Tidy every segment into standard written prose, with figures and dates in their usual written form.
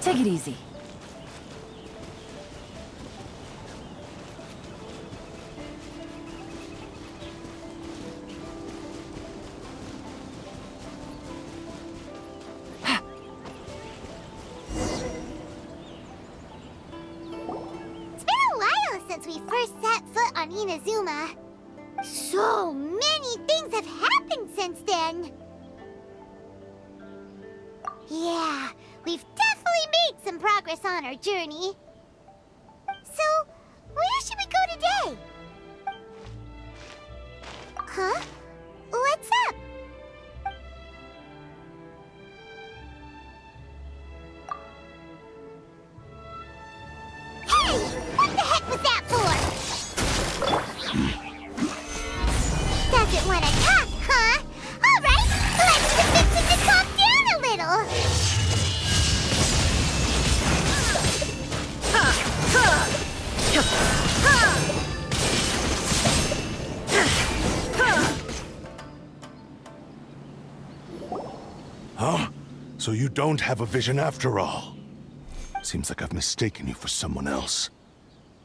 Take it easy. It's been a while since we first set foot on Inazuma. So many things have happened since then. Yeah, we've definitely made some progress on our journey. So, where should we go today? Huh? What's up? Hey! What the heck was that for? Doesn't want to talk, huh? All right, let's convince him to calm down a little. Huh? So you don't have a vision after all? Seems like I've mistaken you for someone else.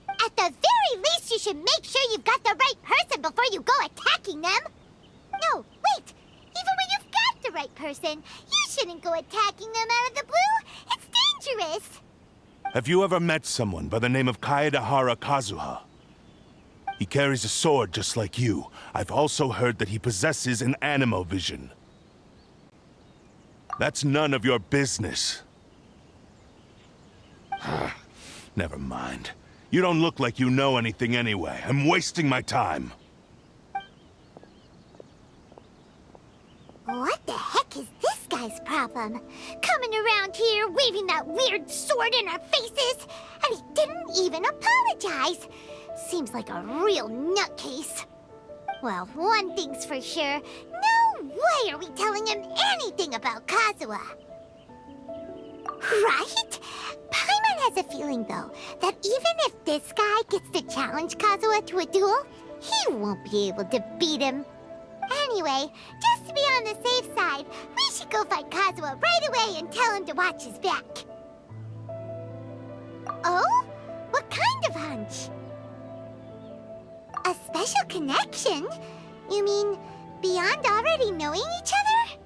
At the very least, you should make sure you've got the right person before you go attacking them. No, wait. Even when you've got the right person, you shouldn't go attacking them out of the blue. It's dangerous. Have you ever met someone by the name of Kazuha? He carries a sword just like you. I've also heard that he possesses an animo vision. That's none of your business. Never mind. You don't look like you know anything anyway. I'm wasting my time. What the heck is this guy's problem? Coming around here, waving that weird sword in our faces, and he didn't even apologize. Seems like a real nutcase. Well, one thing's for sure. No way are we telling him anything about Kazuha. Right? Paimon has a feeling, though, that even if this guy gets to challenge Kazuha to a duel, he won't be able to beat him. Anyway, just to be on the safe side, we should go find Kazuha right away and tell him to watch his back. Oh? What kind of hunch? A special connection? You mean beyond already knowing each other?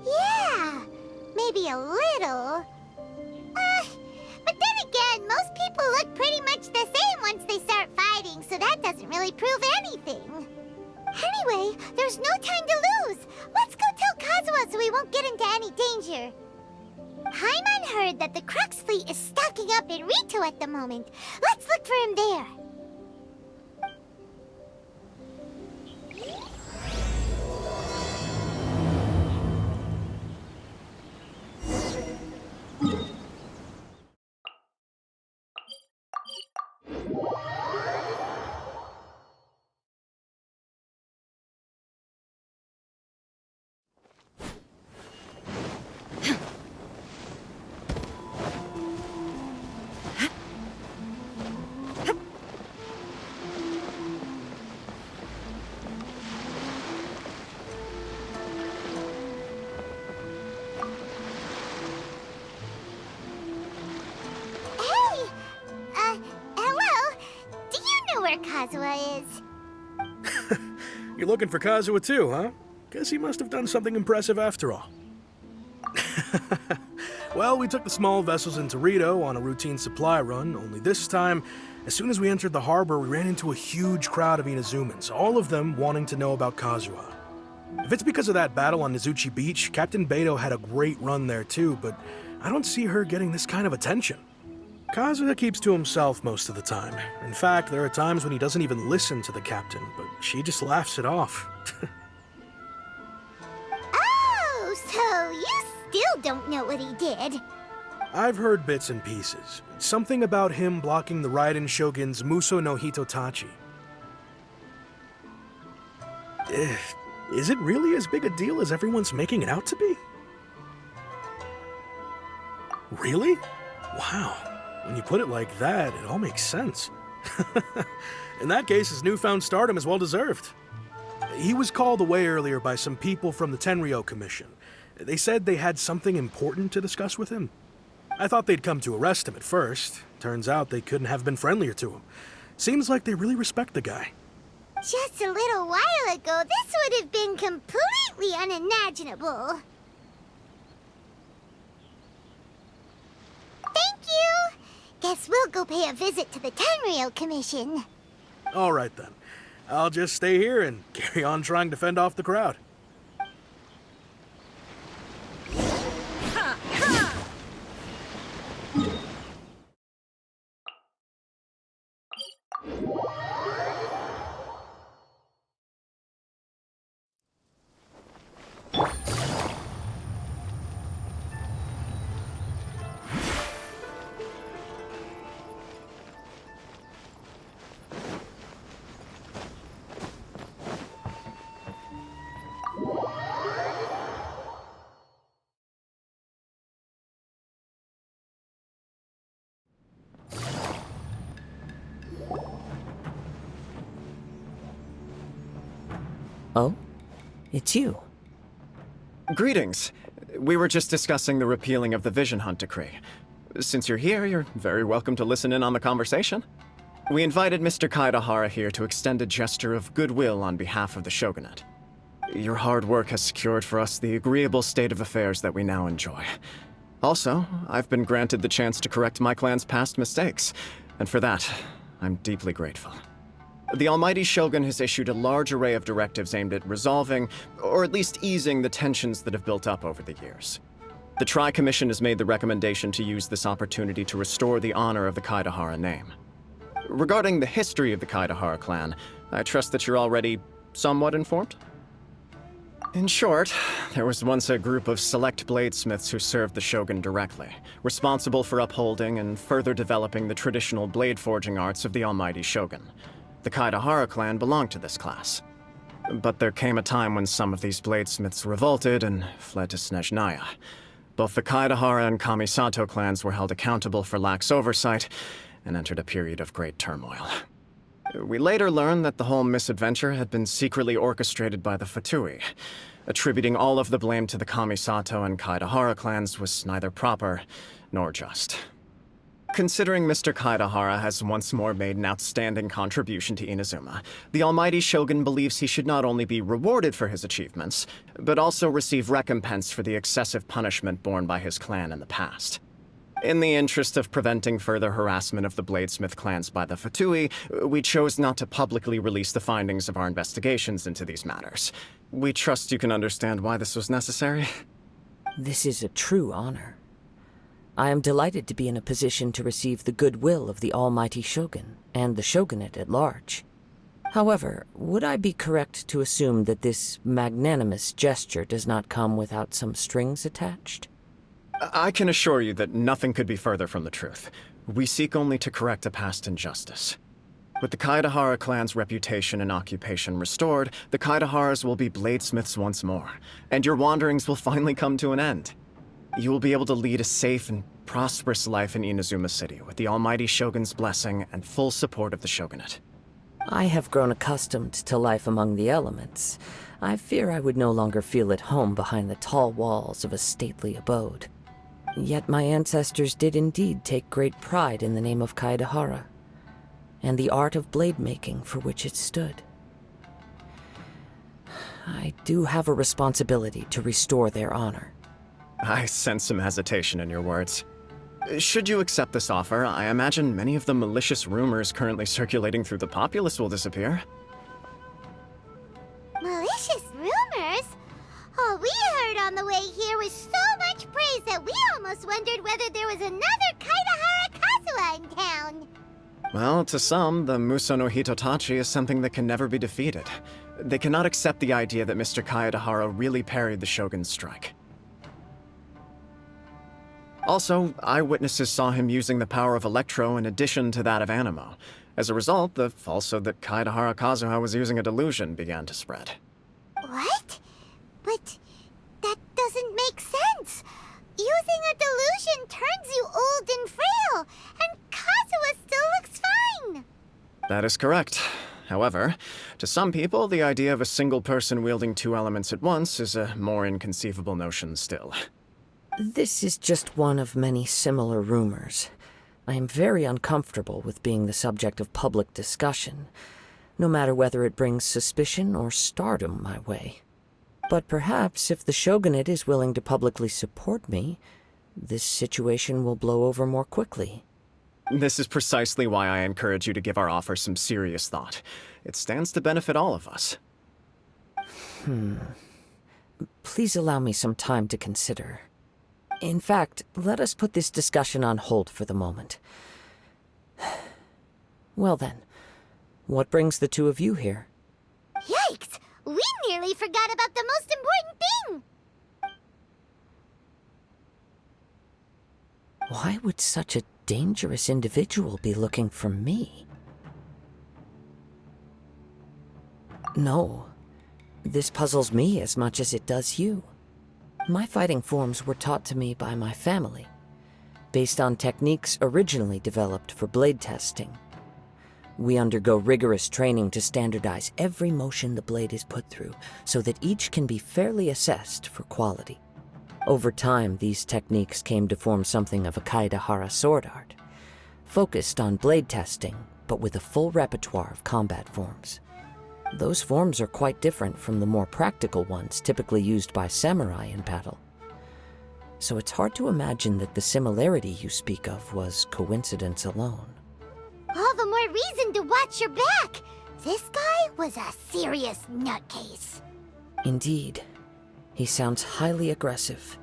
Yeah, maybe a little. But then again, most people look pretty much the same once they start fighting, so that doesn't really prove anything. Anyway, there's no time to lose. Let's go tell Kazuha so we won't get into any danger. Paimon heard that the Crux fleet is stocking up in Rito at the moment. Let's look for him there. where Kazuha is. You're looking for Kazuha too, huh? Guess he must have done something impressive after all. Well, we took the small vessels into Rito on a routine supply run, only this time, as soon as we entered the harbor, we ran into a huge crowd of Inazumans, all of them wanting to know about Kazuha. If it's because of that battle on Nizuchi Beach, Captain Beto had a great run there too, but I don't see her getting this kind of attention. Kazuha keeps to himself most of the time. In fact, there are times when he doesn't even listen to the captain, but she just laughs it off. Oh, so you still don't know what he did? I've heard bits and pieces. Something about him blocking the Raiden Shogun's Muso no Hitotachi. Is it really as big a deal as everyone's making it out to be? Really? Wow. When you put it like that, it all makes sense. In that case, his newfound stardom is well deserved. He was called away earlier by some people from the Tenryou Commission. They said they had something important to discuss with him. I thought they'd come to arrest him at first. Turns out they couldn't have been friendlier to him. Seems like they really respect the guy. Just a little while ago, this would have been completely unimaginable. Thank you! Guess we'll go pay a visit to the Tenryou Commission. All right then. I'll just stay here and carry on trying to fend off the crowd. Oh? It's you. Greetings. We were just discussing the repealing of the Vision Hunt decree. Since you're here, you're very welcome to listen in on the conversation. We invited Mr. Kaedahara here to extend a gesture of goodwill on behalf of the Shogunate. Your hard work has secured for us the agreeable state of affairs that we now enjoy. Also, I've been granted the chance to correct my clan's past mistakes, and for that, I'm deeply grateful. The Almighty Shogun has issued a large array of directives aimed at resolving, or at least easing, the tensions that have built up over the years. The Tri-Commission has made the recommendation to use this opportunity to restore the honor of the Kaedahara name. Regarding the history of the Kaedahara clan, I trust that you're already somewhat informed? In short, there was once a group of select bladesmiths who served the Shogun directly, responsible for upholding and further developing the traditional blade forging arts of the Almighty Shogun. The Kaedahara clan belonged to this class. But there came a time when some of these bladesmiths revolted and fled to Snezhnaya. Both the Kaedahara and Kamisato clans were held accountable for lax oversight and entered a period of great turmoil. We later learned that the whole misadventure had been secretly orchestrated by the Fatui. Attributing all of the blame to the Kamisato and Kaedahara clans was neither proper nor just. Considering Mr. Kaedahara has once more made an outstanding contribution to Inazuma, the Almighty Shogun believes he should not only be rewarded for his achievements, but also receive recompense for the excessive punishment borne by his clan in the past. In the interest of preventing further harassment of the Bladesmith clans by the Fatui, we chose not to publicly release the findings of our investigations into these matters. We trust you can understand why this was necessary. This is a true honor. I am delighted to be in a position to receive the goodwill of the Almighty Shogun and the Shogunate at large. However, would I be correct to assume that this magnanimous gesture does not come without some strings attached? I can assure you that nothing could be further from the truth. We seek only to correct a past injustice. With the Kaedahara clan's reputation and occupation restored, the Kaedaharas will be bladesmiths once more, and your wanderings will finally come to an end. You will be able to lead a safe and prosperous life in Inazuma City with the Almighty Shogun's blessing and full support of the Shogunate. I have grown accustomed to life among the elements. I fear I would no longer feel at home behind the tall walls of a stately abode. Yet my ancestors did indeed take great pride in the name of Kaedahara. and the art of blade making for which it stood. I do have a responsibility to restore their honor. I sense some hesitation in your words. Should you accept this offer, I imagine many of the malicious rumors currently circulating through the populace will disappear. Malicious rumors? All we heard on the way here was so much praise that we almost wondered whether there was another Kaidahara Kazuha in town. Well, to some, the Muso no Hitotachi is something that can never be defeated. They cannot accept the idea that Mr. Kaedahara really parried the Shogun's strike. Also, eyewitnesses saw him using the power of Electro in addition to that of Animo. As a result, the falsehood that Kaedahara Kazuha was using a delusion began to spread. What? But that doesn't make sense. Using a delusion turns you old and frail, and Kazuha still looks fine. That is correct. However, to some people, the idea of a single person wielding two elements at once is a more inconceivable notion still. This is just one of many similar rumors. I am very uncomfortable with being the subject of public discussion, no matter whether it brings suspicion or stardom my way. But perhaps if the Shogunate is willing to publicly support me, this situation will blow over more quickly. This is precisely why I encourage you to give our offer some serious thought. It stands to benefit all of us. Please allow me some time to consider. In fact, let us put this discussion on hold for the moment. Well then, what brings the two of you here? Yikes! We nearly forgot about the most important thing! Why would such a dangerous individual be looking for me? No, this puzzles me as much as it does you. My fighting forms were taught to me by my family, based on techniques originally developed for blade testing. We undergo rigorous training to standardize every motion the blade is put through, so that each can be fairly assessed for quality. Over time, these techniques came to form something of a Kaedahara sword art, focused on blade testing, but with a full repertoire of combat forms. Those forms are quite different from the more practical ones typically used by samurai in battle. So it's hard to imagine that the similarity you speak of was coincidence alone. All the more reason to watch your back! This guy was a serious nutcase. Indeed. He sounds highly aggressive.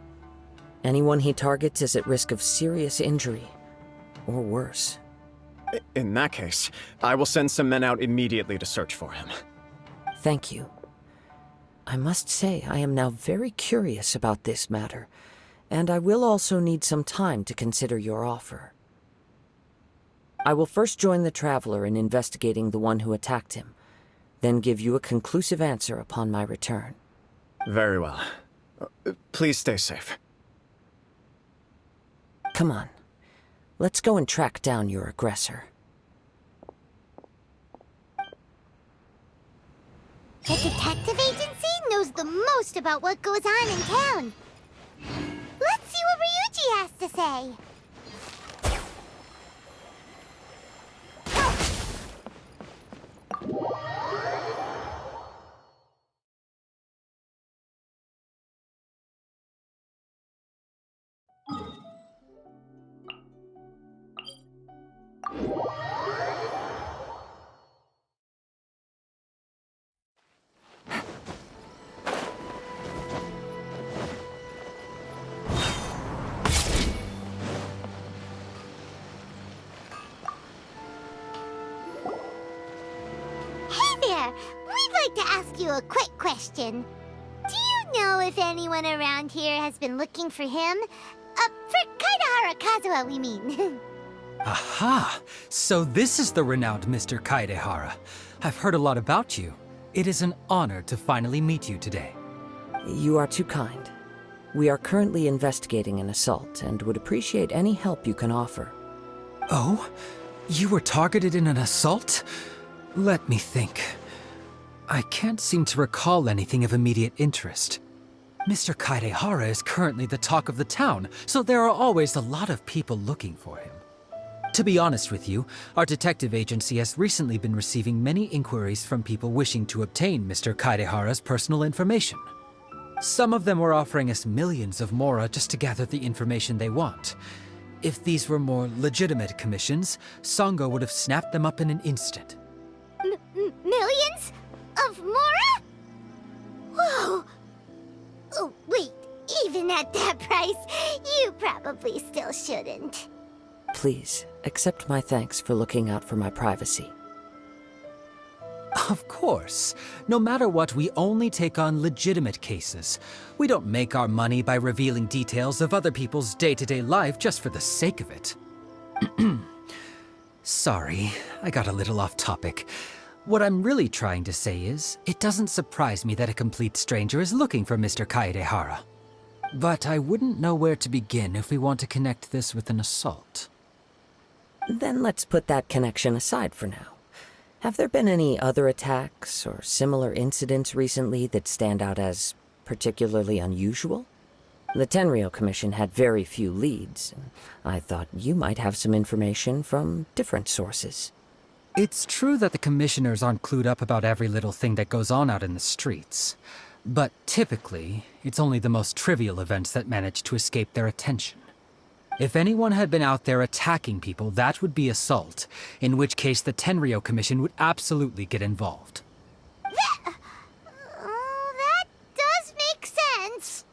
Anyone he targets is at risk of serious injury, or worse. In that case, I will send some men out immediately to search for him. Thank you. I must say I am now very curious about this matter, and I will also need some time to consider your offer. I will first join the Traveler in investigating the one who attacked him, then give you a conclusive answer upon my return. Very well. Please stay safe. Come on. Let's go and track down your aggressor. The detective agency knows the most about what goes on in town. Let's see what Ryuji has to say. We'd like to ask you a quick question. Do you know if anyone around here has been looking for him? For Kaedahara Kazuha, we mean. Aha! So this is the renowned Mr. Kaedahara. I've heard a lot about you. It is an honor to finally meet you today. You are too kind. We are currently investigating an assault and would appreciate any help you can offer. Oh? You were targeted in an assault? Let me think. I can't seem to recall anything of immediate interest. Mr. Kaedahara is currently the talk of the town, so there are always a lot of people looking for him. To be honest with you, our detective agency has recently been receiving many inquiries from people wishing to obtain Mr. Kaedehara's personal information. Some of them were offering us millions of mora just to gather the information they want. If these were more legitimate commissions, Sango would have snapped them up in an instant. Millions? Of mora? Whoa! Oh, wait, even at that price, you probably still shouldn't. Please, accept my thanks for looking out for my privacy. Of course. No matter what, we only take on legitimate cases. We don't make our money by revealing details of other people's day-to-day life just for the sake of it. Sorry, I got a little off topic. What I'm really trying to say is, it doesn't surprise me that a complete stranger is looking for Mr. Kaedehara. But I wouldn't know where to begin if we want to connect this with an assault. Then let's put that connection aside for now. Have there been any other attacks or similar incidents recently that stand out as particularly unusual? The Tenryou Commission had very few leads, and I thought you might have some information from different sources. It's true that the commissioners aren't clued up about every little thing that goes on out in the streets. But typically, it's only the most trivial events that manage to escape their attention. If anyone had been out there attacking people, that would be assault, in which case the Tenryou Commission would absolutely get involved. That does make sense.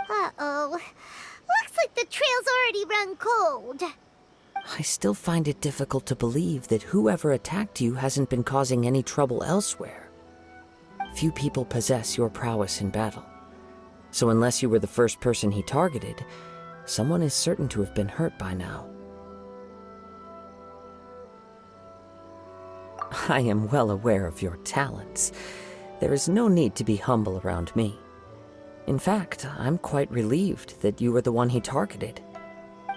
Uh-oh. Looks like the trail's already run cold. I still find it difficult to believe that whoever attacked you hasn't been causing any trouble elsewhere. Few people possess your prowess in battle. So unless you were the first person he targeted, someone is certain to have been hurt by now. I am well aware of your talents. There is no need to be humble around me. In fact, I'm quite relieved that you were the one he targeted.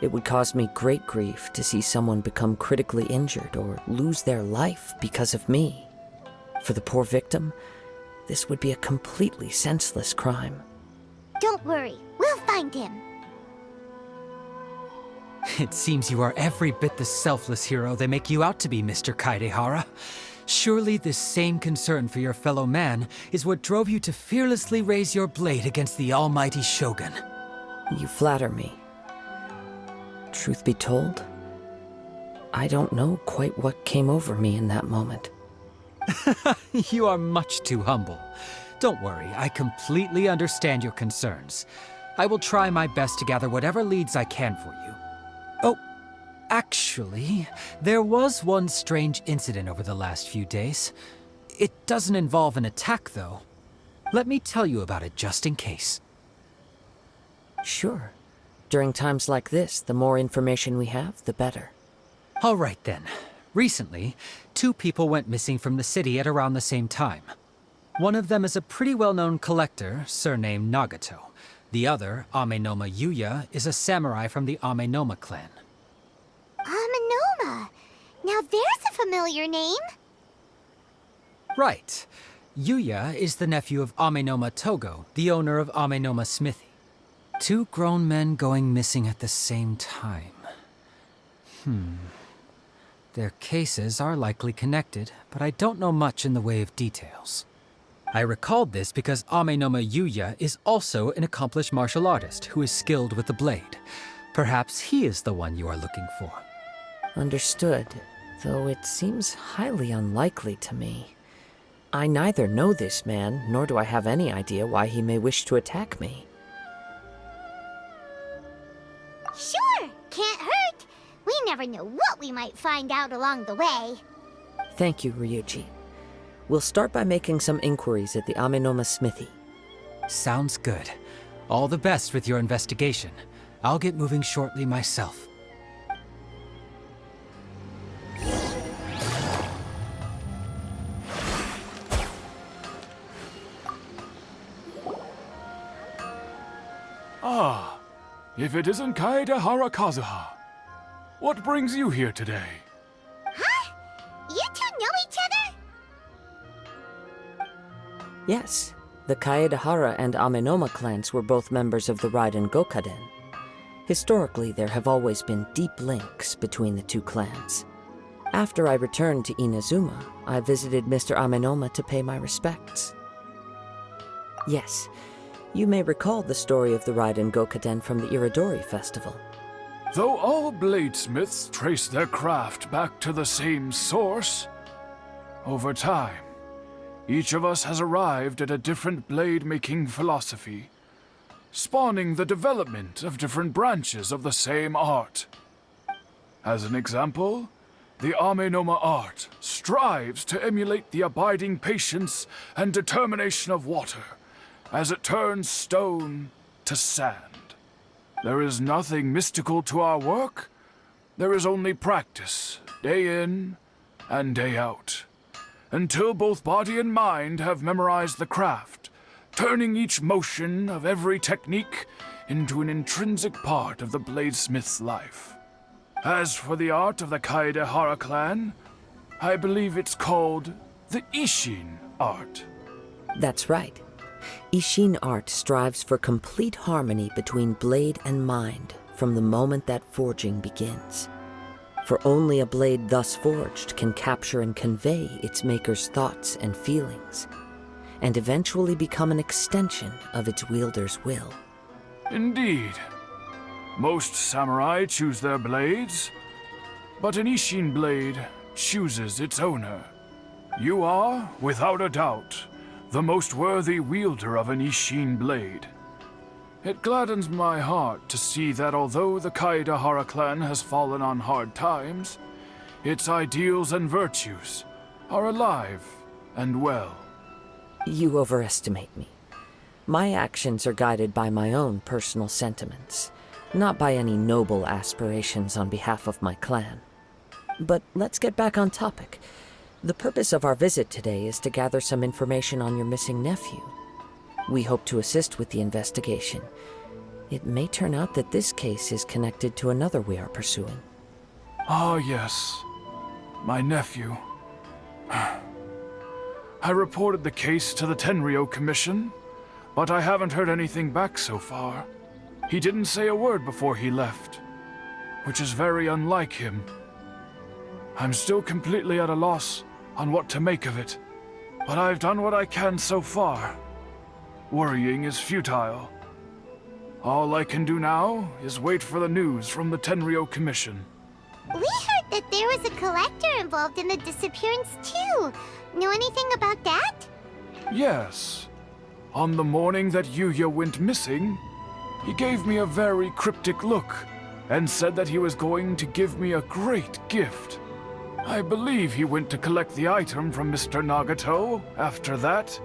It would cause me great grief to see someone become critically injured or lose their life because of me. For the poor victim, this would be a completely senseless crime. Don't worry, we'll find him. It seems you are every bit the selfless hero they make you out to be, Mr. Kaedehara. Surely this same concern for your fellow man is what drove you to fearlessly raise your blade against the almighty Shogun. You flatter me. Truth be told, I don't know quite what came over me in that moment. You are much too humble. Don't worry, I completely understand your concerns. I will try my best to gather whatever leads I can for you. Oh, actually, there was one strange incident over the last few days. It doesn't involve an attack, though. Let me tell you about it just in case. Sure. During times like this, the more information we have, the better. All right then. Recently, 2 people went missing from the city at around the same time. One of them is a pretty well-known collector, surnamed Nagato. The other, Amenoma Yuya, is a samurai from the Amenoma clan. Amenoma! Now there's a familiar name. Right. Yuya is the nephew of Amenoma Togo, the owner of Amenoma Smithy. 2 grown men going missing at the same time. Their cases are likely connected, but I don't know much in the way of details. I recalled this because Amenoma Yuya is also an accomplished martial artist who is skilled with the blade. Perhaps he is the one you are looking for. Understood, though it seems highly unlikely to me. I neither know this man, nor do I have any idea why he may wish to attack me. Sure, can't hurt. We never know what we might find out along the way. Thank you, Ryuji. We'll start by making some inquiries at the Amenoma Smithy. Sounds good. All the best with your investigation. I'll get moving shortly myself. Ah, if it isn't Kaedehara Kazuha. What brings you here today? Huh? You 2 know each other? Yes, the Kaedehara and Amenoma clans were both members of the Raiden Gokaden. Historically, there have always been deep links between the two clans. After I returned to Inazuma, I visited Mr. Amenoma to pay my respects. Yes, you may recall the story of the Raiden Gokaden from the Iridori Festival. Though all bladesmiths trace their craft back to the same source, over time, each of us has arrived at a different blade-making philosophy, spawning the development of different branches of the same art. As an example, the Amenoma art strives to emulate the abiding patience and determination of water as it turns stone to sand. There is nothing mystical to our work. There is only practice, day in and day out, until both body and mind have memorized the craft, turning each motion of every technique into an intrinsic part of the bladesmith's life. As for the art of the Kaedehara clan, I believe it's called the Ishin art. That's right. Ishin art strives for complete harmony between blade and mind from the moment that forging begins. For only a blade thus forged can capture and convey its maker's thoughts and feelings, and eventually become an extension of its wielder's will. Indeed. Most samurai choose their blades, but an Ishin blade chooses its owner. You are, without a doubt, the most worthy wielder of an Ishin blade. It gladdens my heart to see that although the Kaedehara clan has fallen on hard times, its ideals and virtues are alive and well. You overestimate me. My actions are guided by my own personal sentiments, not by any noble aspirations on behalf of my clan. But let's get back on topic. The purpose of our visit today is to gather some information on your missing nephew. We hope to assist with the investigation. It may turn out that this case is connected to another we are pursuing. Ah, yes. My nephew. I reported the case to the Tenryou Commission, but I haven't heard anything back so far. He didn't say a word before he left, which is very unlike him. I'm still completely at a loss on what to make of it, but I've done what I can so far. Worrying is futile. All I can do now is wait for the news from the Tenryou Commission. We heard that there was a collector involved in the disappearance too. Know anything about that? Yes. On the morning that Yuya went missing, he gave me a very cryptic look and said that he was going to give me a great gift. I believe he went to collect the item from Mr. Nagato after that.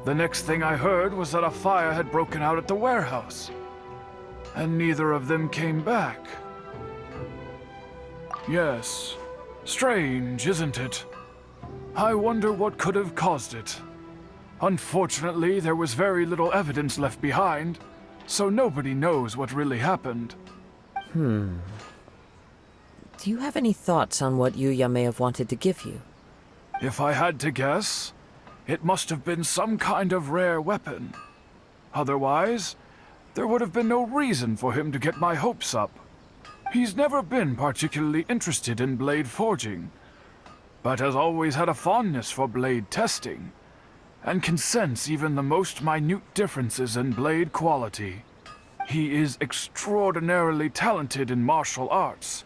The next thing I heard was that a fire had broken out at the warehouse, and neither of them came back. Yes, strange, isn't it? I wonder what could have caused it. Unfortunately, there was very little evidence left behind, so nobody knows what really happened. Do you have any thoughts on what Yuya may have wanted to give you? If I had to guess, it must have been some kind of rare weapon. Otherwise, there would have been no reason for him to get my hopes up. He's never been particularly interested in blade forging, but has always had a fondness for blade testing, and can sense even the most minute differences in blade quality. He is extraordinarily talented in martial arts,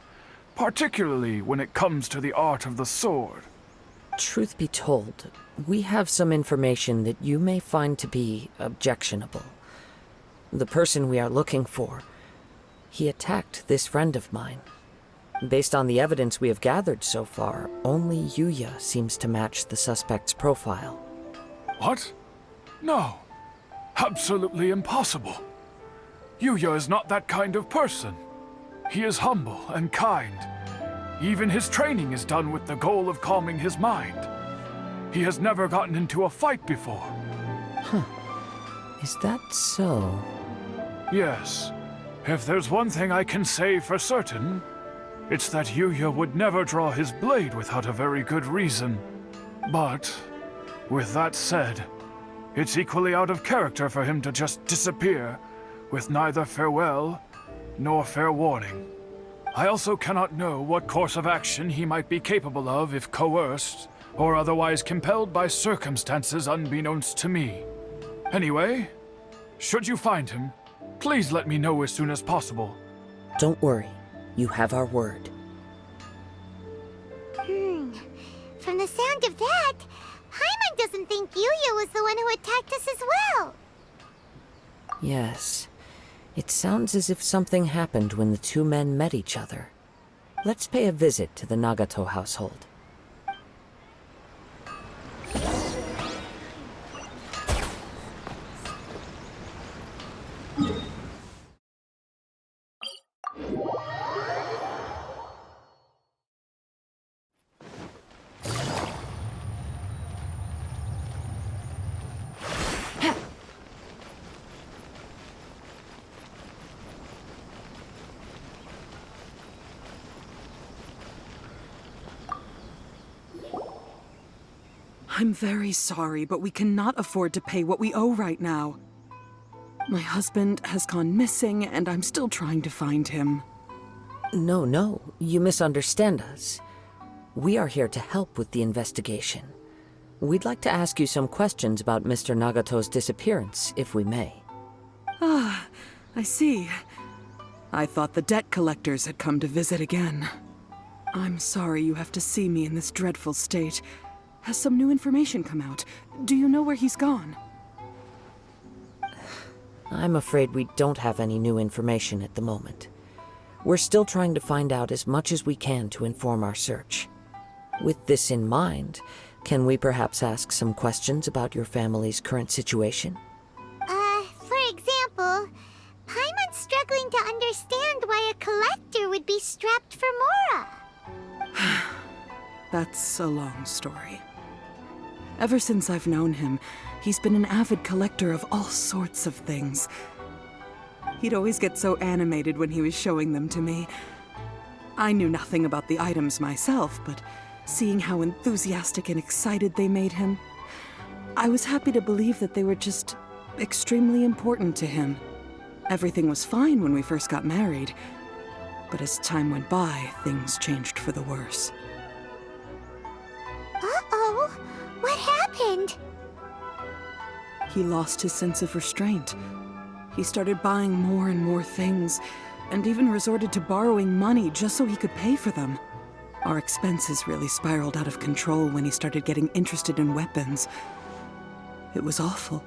particularly when it comes to the art of the sword. Truth be told, we have some information that you may find to be objectionable. The person we are looking for, he attacked this friend of mine. Based on the evidence we have gathered so far, only Yuya seems to match the suspect's profile. What? No. Absolutely impossible. Yuya is not that kind of person. He is humble and kind. Even his training is done with the goal of calming his mind. He has never gotten into a fight before. Is that so? Yes. If there's one thing I can say for certain, it's that Yuya would never draw his blade without a very good reason. But, with that said, it's equally out of character for him to just disappear, with neither farewell nor fair warning. I also cannot know what course of action he might be capable of if coerced, or otherwise compelled by circumstances unbeknownst to me. Anyway, should you find him, please let me know as soon as possible. Don't worry. You have our word. From the sound of that, Paimon doesn't think Yuya was the one who attacked us as well. Yes. It sounds as if something happened when the two men met each other. Let's pay a visit to the Nagato household. I'm very sorry, but we cannot afford to pay what we owe right now. My husband has gone missing, and I'm still trying to find him. No, you misunderstand us. We are here to help with the investigation. We'd like to ask you some questions about Mr. Nagato's disappearance, if we may. Ah, I see. I thought the debt collectors had come to visit again. I'm sorry you have to see me in this dreadful state. Has some new information come out? Do you know where he's gone? I'm afraid we don't have any new information at the moment. We're still trying to find out as much as we can to inform our search. With this in mind, can we perhaps ask some questions about your family's current situation? For example, Paimon's struggling to understand why a collector would be strapped for Mora. That's a long story. Ever since I've known him, he's been an avid collector of all sorts of things. He'd always get so animated when he was showing them to me. I knew nothing about the items myself, but seeing how enthusiastic and excited they made him, I was happy to believe that they were just extremely important to him. Everything was fine when we first got married, but as time went by, things changed for the worse. Uh-oh! What happened? He lost his sense of restraint. He started buying more and more things, and even resorted to borrowing money just so he could pay for them. Our expenses really spiraled out of control when he started getting interested in weapons. It was awful.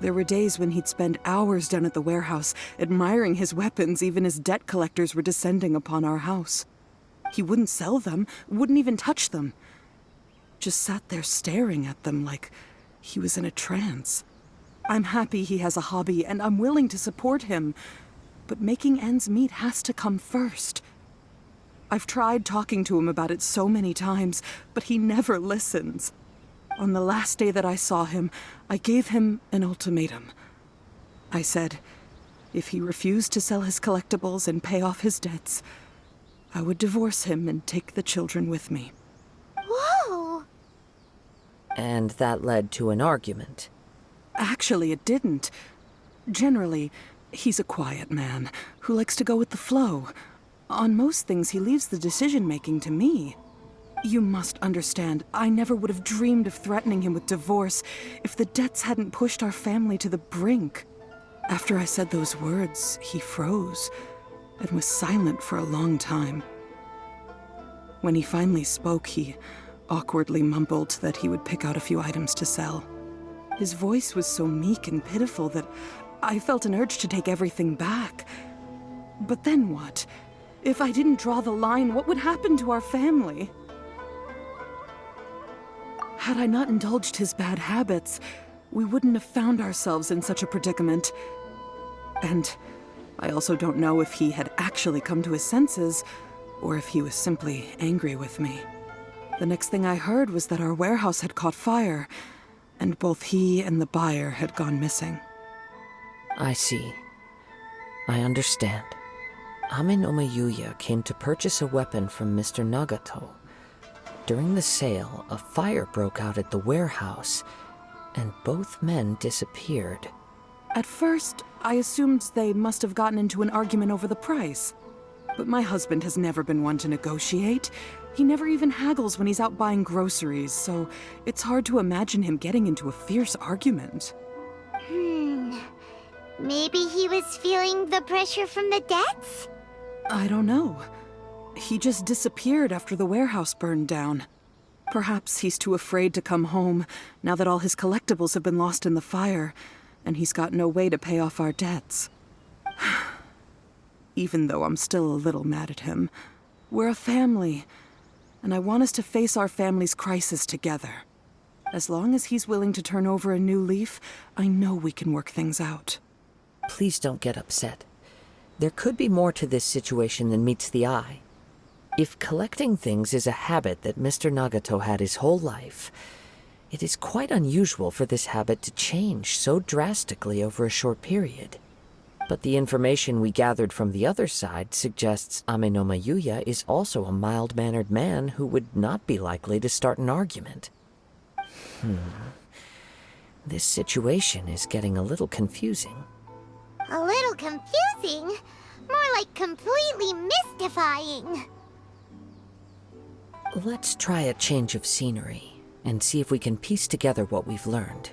There were days when he'd spend hours down at the warehouse, admiring his weapons even as debt collectors were descending upon our house. He wouldn't sell them, wouldn't even touch them. Just sat there staring at them like he was in a trance. I'm happy he has a hobby, and I'm willing to support him. But making ends meet has to come first. I've tried talking to him about it so many times, but he never listens. On the last day that I saw him, I gave him an ultimatum. I said, if he refused to sell his collectibles and pay off his debts, I would divorce him and take the children with me. Whoa! And that led to an argument. Actually, it didn't. Generally, he's a quiet man who likes to go with the flow. On most things, he leaves the decision-making to me. You must understand, I never would have dreamed of threatening him with divorce if the debts hadn't pushed our family to the brink. After I said those words, he froze and was silent for a long time. When he finally spoke, he awkwardly mumbled that he would pick out a few items to sell. His voice was so meek and pitiful that I felt an urge to take everything back. But then what? If I didn't draw the line, what would happen to our family? Had I not indulged his bad habits, we wouldn't have found ourselves in such a predicament. And I also don't know if he had actually come to his senses, or if he was simply angry with me. The next thing I heard was that our warehouse had caught fire, and both he and the buyer had gone missing. I see. I understand. Amenome Yuya came to purchase a weapon from Mr. Nagato. During the sale, a fire broke out at the warehouse, and both men disappeared. At first, I assumed they must have gotten into an argument over the price. But my husband has never been one to negotiate. He never even haggles when he's out buying groceries, so it's hard to imagine him getting into a fierce argument. Maybe he was feeling the pressure from the debts? I don't know. He just disappeared after the warehouse burned down. Perhaps he's too afraid to come home now that all his collectibles have been lost in the fire, and he's got no way to pay off our debts. Even though I'm still a little mad at him, we're a family, and I want us to face our family's crisis together. As long as he's willing to turn over a new leaf, I know we can work things out. Please don't get upset. There could be more to this situation than meets the eye. If collecting things is a habit that Mr. Nagato had his whole life, it is quite unusual for this habit to change so drastically over a short period. But the information we gathered from the other side suggests Amenoma Yuya is also a mild-mannered man who would not be likely to start an argument. This situation is getting a little confusing. A little confusing? More like completely mystifying. Let's try a change of scenery and see if we can piece together what we've learned.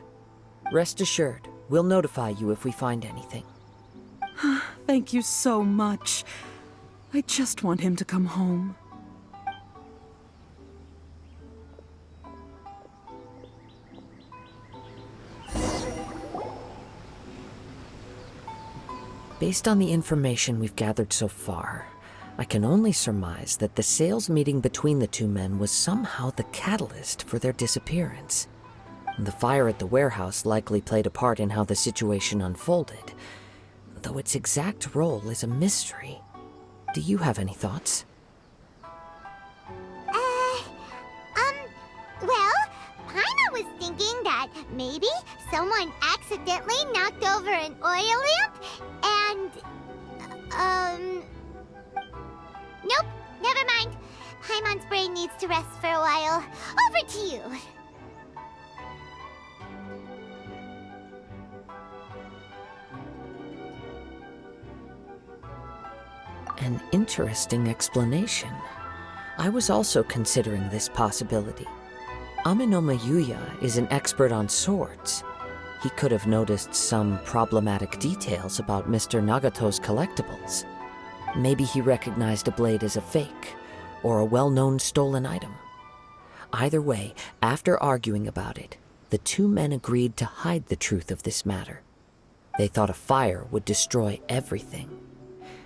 Rest assured, we'll notify you if we find anything. Thank you so much. I just want him to come home. Based on the information we've gathered so far, I can only surmise that the sales meeting between the two men was somehow the catalyst for their disappearance. The fire at the warehouse likely played a part in how the situation unfolded, though its exact role is a mystery. Do you have any thoughts? Well, Paimon was thinking that maybe someone accidentally knocked over an oil lamp and, nope, never mind. Paimon's brain needs to rest for a while. Over to you. An interesting explanation. I was also considering this possibility. Amenoma Yuya is an expert on swords. He could have noticed some problematic details about Mr. Nagato's collectibles. Maybe he recognized a blade as a fake, or a well-known stolen item. Either way, after arguing about it, the two men agreed to hide the truth of this matter. They thought a fire would destroy everything.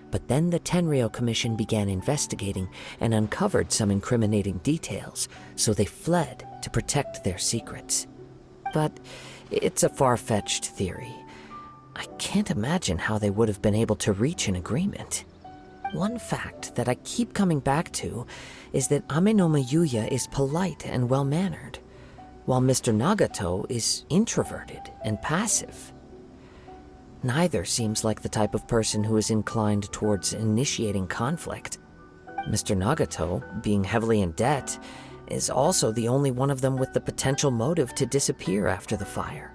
But then the Tenryou Commission began investigating and uncovered some incriminating details, so they fled to protect their secrets. But it's a far-fetched theory. I can't imagine how they would have been able to reach an agreement. One fact that I keep coming back to is that Amenoma Yuya is polite and well-mannered, while Mr. Nagato is introverted and passive. Neither seems like the type of person who is inclined towards initiating conflict. Mr. Nagato, being heavily in debt, is also the only one of them with the potential motive to disappear after the fire.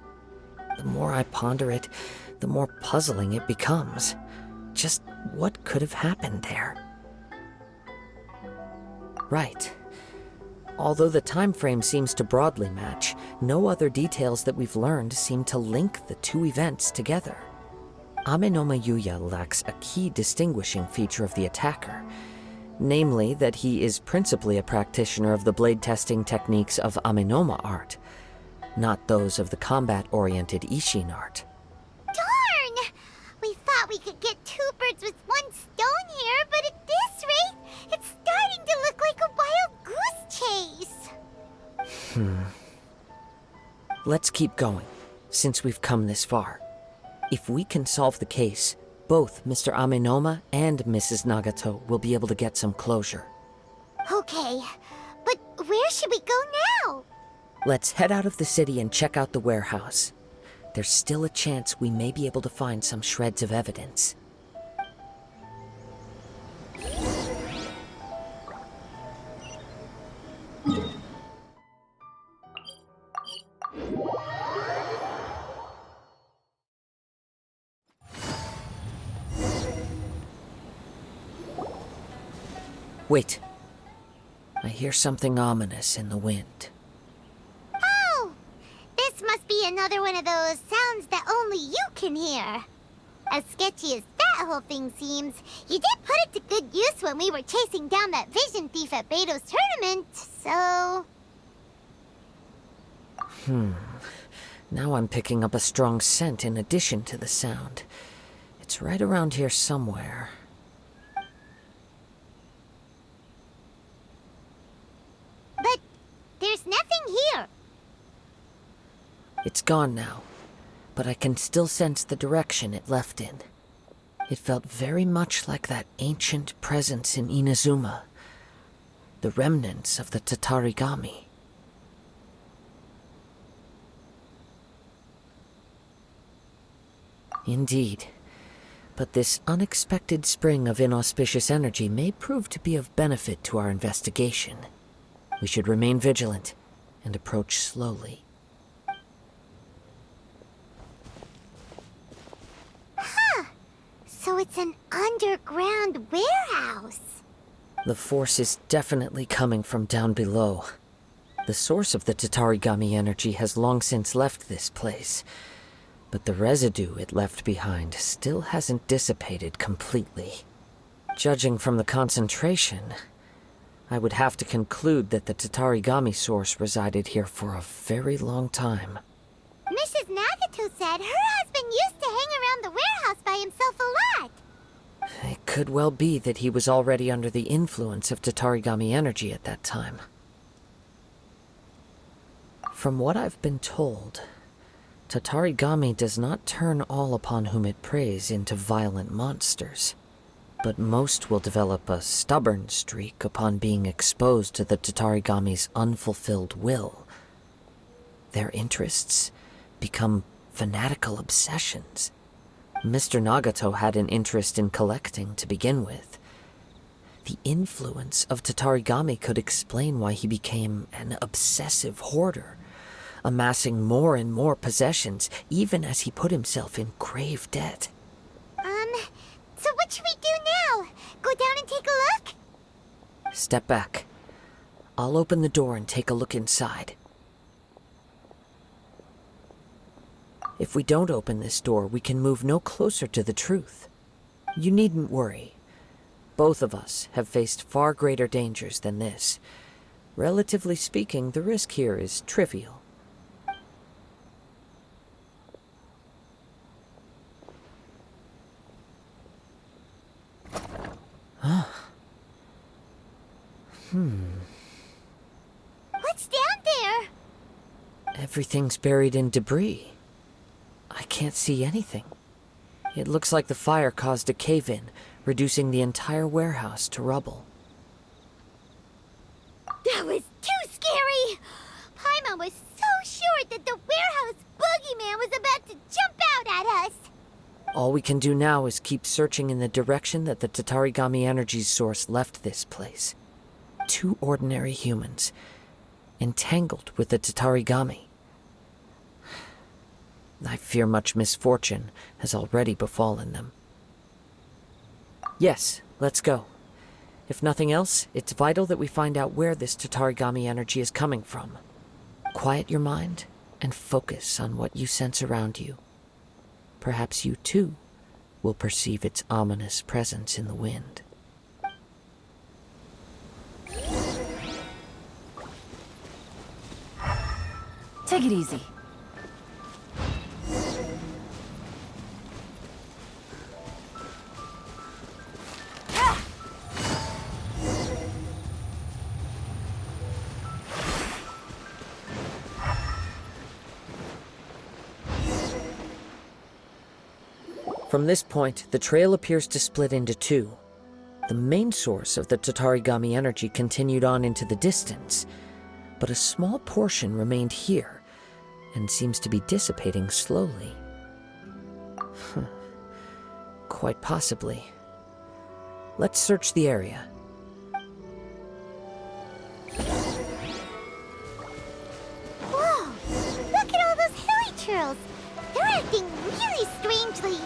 The more I ponder it, the more puzzling it becomes. Just what could have happened there? Right. Although the time frame seems to broadly match, no other details that we've learned seem to link the two events together. Amenoma Yuya lacks a key distinguishing feature of the attacker, namely that he is principally a practitioner of the blade testing techniques of Amenoma art, not those of the combat-oriented Ishin art. Darn! We thought we could get two birds with one stone here, but at this rate, it's starting to look like a wild goose chase. Let's keep going, since we've come this far. If we can solve the case, both Mr. Amenoma and Mrs. Nagato will be able to get some closure. Okay, but where should we go now? Let's head out of the city and check out the warehouse. There's still a chance we may be able to find some shreds of evidence. Wait. I hear something ominous in the wind. Oh! This must be another one of those sounds that only you can hear. As sketchy as that whole thing seems, you did put it to good use when we were chasing down that vision thief at Beto's tournament, so... Now I'm picking up a strong scent in addition to the sound. It's right around here somewhere. But there's nothing here. It's gone now, but I can still sense the direction it left in. It felt very much like that ancient presence in Inazuma, the remnants of the Tatarigami. Indeed, but this unexpected spring of inauspicious energy may prove to be of benefit to our investigation. We should remain vigilant and approach slowly. So it's an underground warehouse. The force is definitely coming from down below. The source of the Tatarigami energy has long since left this place, but the residue it left behind still hasn't dissipated completely. Judging from the concentration, I would have to conclude that the Tatarigami source resided here for a very long time. Mrs. Nagato said her husband used to hang around the warehouse by himself a lot. It could well be that he was already under the influence of Tatarigami energy at that time. From what I've been told, Tatarigami does not turn all upon whom it preys into violent monsters, but most will develop a stubborn streak upon being exposed to the Tatarigami's unfulfilled will. Their interests become fanatical obsessions. Mr. Nagato had an interest in collecting to begin with. The influence of Tatarigami could explain why he became an obsessive hoarder, amassing more and more possessions, even as he put himself in grave debt. So what should we do now? Go down and take a look? Step back. I'll open the door and take a look inside. If we don't open this door, we can move no closer to the truth. You needn't worry. Both of us have faced far greater dangers than this. Relatively speaking, the risk here is trivial. What's down there? Everything's buried in debris. I can't see anything. It looks like the fire caused a cave-in, reducing the entire warehouse to rubble. That was too scary! Paimon was so sure that the warehouse boogeyman was about to jump out at us! All we can do now is keep searching in the direction that the Tatarigami energy's source left this place. 2 ordinary humans, entangled with the Tatarigami. I fear much misfortune has already befallen them. Yes, let's go. If nothing else, it's vital that we find out where this Tatarigami energy is coming from. Quiet your mind and focus on what you sense around you. Perhaps you too will perceive its ominous presence in the wind. Take it easy. From this point, the trail appears to split into 2. The main source of the Tatarigami energy continued on into the distance, but a small portion remained here, and seems to be dissipating slowly. Quite possibly. Let's search the area. Whoa! Look at all those hilly churls! They're acting really strangely.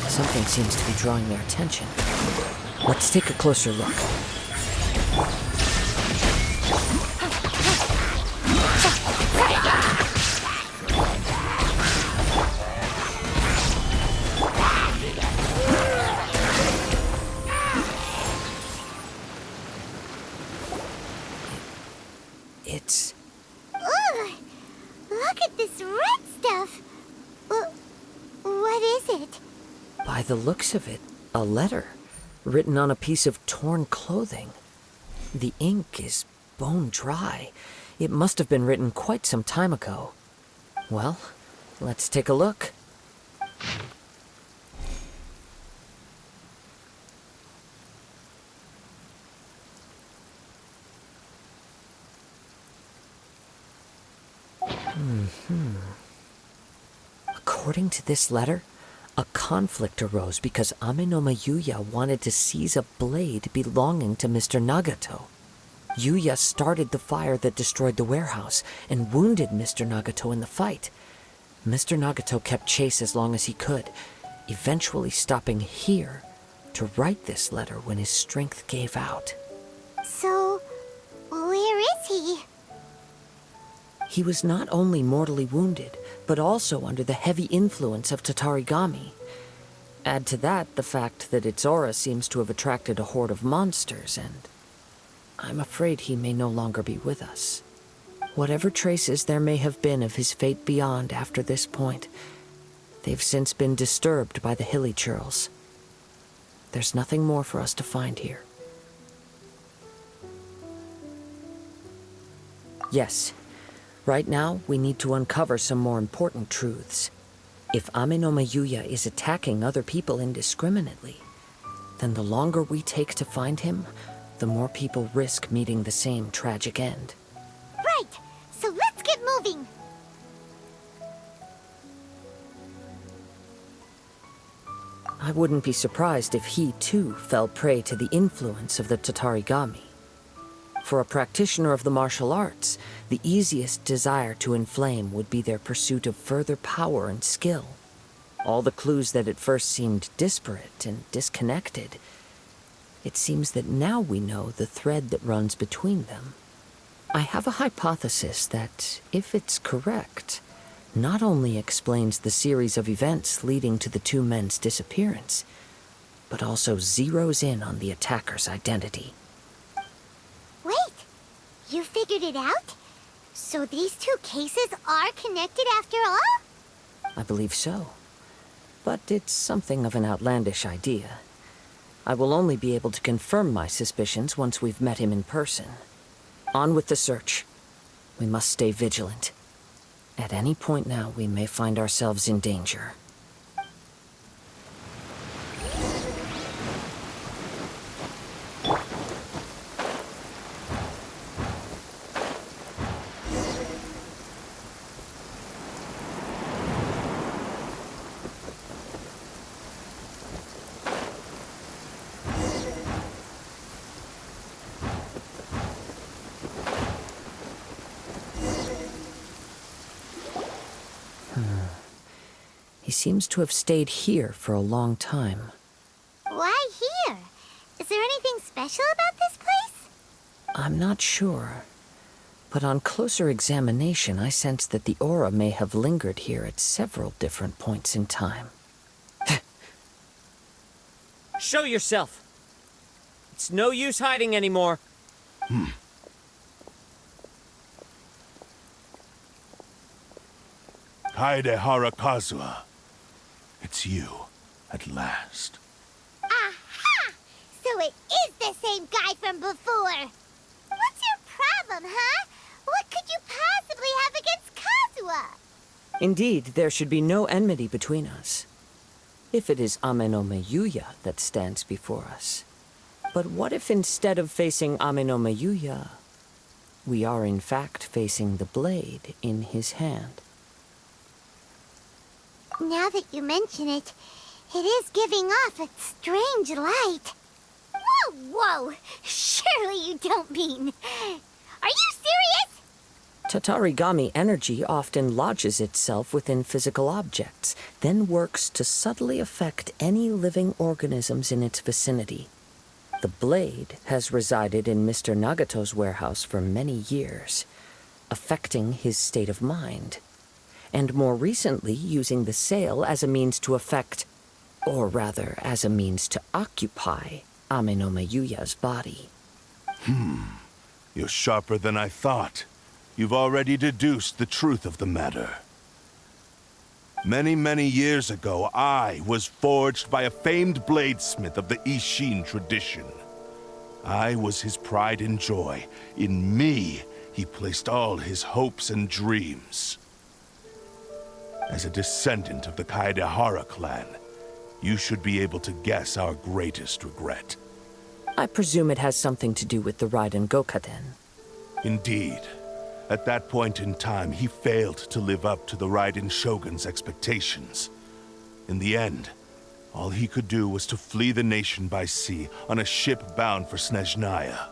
Something seems to be drawing their attention. Let's take a closer look. It's... Ugh! Look at this red stuff! What is it? By the looks of it, a letter written on a piece of torn clothing. The ink is bone dry. It must have been written quite some time ago. Well, let's take a look. According to this letter, a conflict arose because Ame no Yuya wanted to seize a blade belonging to Mr. Nagato. Yuya started the fire that destroyed the warehouse and wounded Mr. Nagato in the fight. Mr. Nagato kept chase as long as he could, eventually stopping here to write this letter when his strength gave out. So, where is he? He was not only mortally wounded, but also under the heavy influence of Tatarigami. Add to that the fact that its aura seems to have attracted a horde of monsters, and I'm afraid he may no longer be with us. Whatever traces there may have been of his fate beyond after this point, they've since been disturbed by the hilly churls. There's nothing more for us to find here. Yes. Right now, we need to uncover some more important truths. If Ame no Yuya is attacking other people indiscriminately, then the longer we take to find him, the more people risk meeting the same tragic end. Right! So let's get moving! I wouldn't be surprised if he, too, fell prey to the influence of the Tatarigami. For a practitioner of the martial arts, the easiest desire to inflame would be their pursuit of further power and skill. All the clues that at first seemed disparate and disconnected, it seems that now we know the thread that runs between them. I have a hypothesis that, if it's correct, not only explains the series of events leading to the two men's disappearance, but also zeroes in on the attacker's identity. Wait! You figured it out? So these two cases are connected after all? I believe so. But it's something of an outlandish idea. I will only be able to confirm my suspicions once we've met him in person. On with the search. We must stay vigilant. At any point now, we may find ourselves in danger. He seems to have stayed here for a long time. Why here? Is there anything special about this place? I'm not sure. But on closer examination, I sense that the aura may have lingered here at several different points in time. Show yourself! It's no use hiding anymore. Kaedehara Kazuha. It's you, at last. Aha! So it is the same guy from before! What's your problem, huh? What could you possibly have against Kazuha? Indeed, there should be no enmity between us. If it is Ame no Yuya that stands before us. But what if instead of facing Ame no Yuya, we are in fact facing the blade in his hand? Now that you mention it, it is giving off a strange light. Whoa, whoa! Surely you don't mean... Are you serious? Tatarigami energy often lodges itself within physical objects, then works to subtly affect any living organisms in its vicinity. The blade has resided in Mr. Nagato's warehouse for many years, affecting his state of mind, and more recently using the sale as a means to affect, or rather as a means to occupy, Amenoma Yuya's body. You're sharper than I thought. You've already deduced the truth of the matter. Many, many years ago, I was forged by a famed bladesmith of the Ishin tradition. I was his pride and joy. In me, he placed all his hopes and dreams. As a descendant of the Kaedehara clan, you should be able to guess our greatest regret. I presume it has something to do with the Raiden Gokaden. Indeed. At that point in time, he failed to live up to the Raiden Shogun's expectations. In the end, all he could do was to flee the nation by sea on a ship bound for Snezhnaya.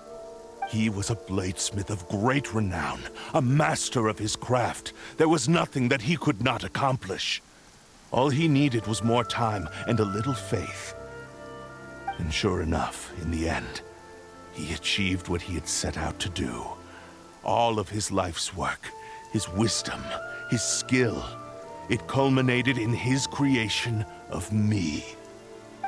He was a bladesmith of great renown, a master of his craft. There was nothing that he could not accomplish. All he needed was more time and a little faith. And sure enough, in the end, he achieved what he had set out to do. All of his life's work, his wisdom, his skill, it culminated in his creation of me.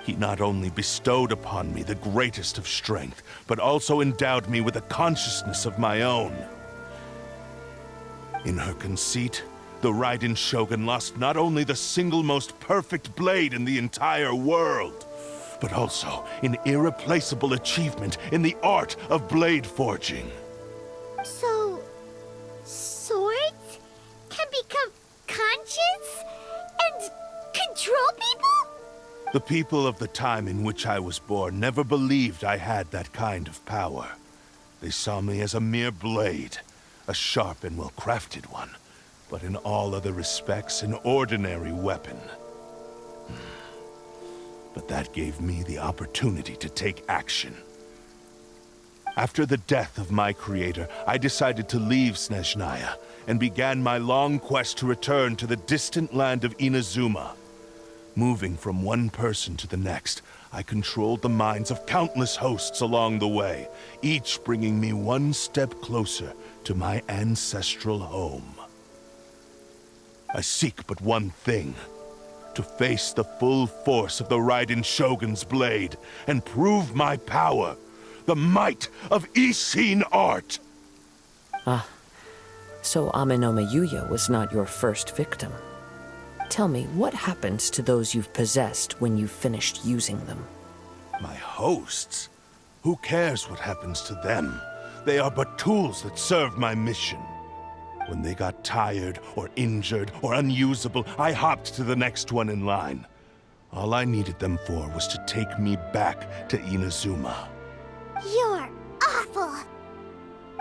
He not only bestowed upon me the greatest of strength, but also endowed me with a consciousness of my own. In her conceit, the Raiden Shogun lost not only the single most perfect blade in the entire world, but also an irreplaceable achievement in the art of blade forging. So, swords can become conscious and control people? The people of the time in which I was born never believed I had that kind of power. They saw me as a mere blade, a sharp and well-crafted one, but in all other respects an ordinary weapon. But that gave me the opportunity to take action. After the death of my creator, I decided to leave Snezhnaya and began my long quest to return to the distant land of Inazuma. Moving from one person to the next, I controlled the minds of countless hosts along the way, each bringing me one step closer to my ancestral home. I seek but one thing: to face the full force of the Raiden Shogun's blade and prove my power. The might of Ishin art! So Amenoma Yuya was not your first victim. Tell me, what happens to those you've possessed when you've finished using them? My hosts? Who cares what happens to them? They are but tools that serve my mission. When they got tired, or injured, or unusable, I hopped to the next one in line. All I needed them for was to take me back to Inazuma. You're awful!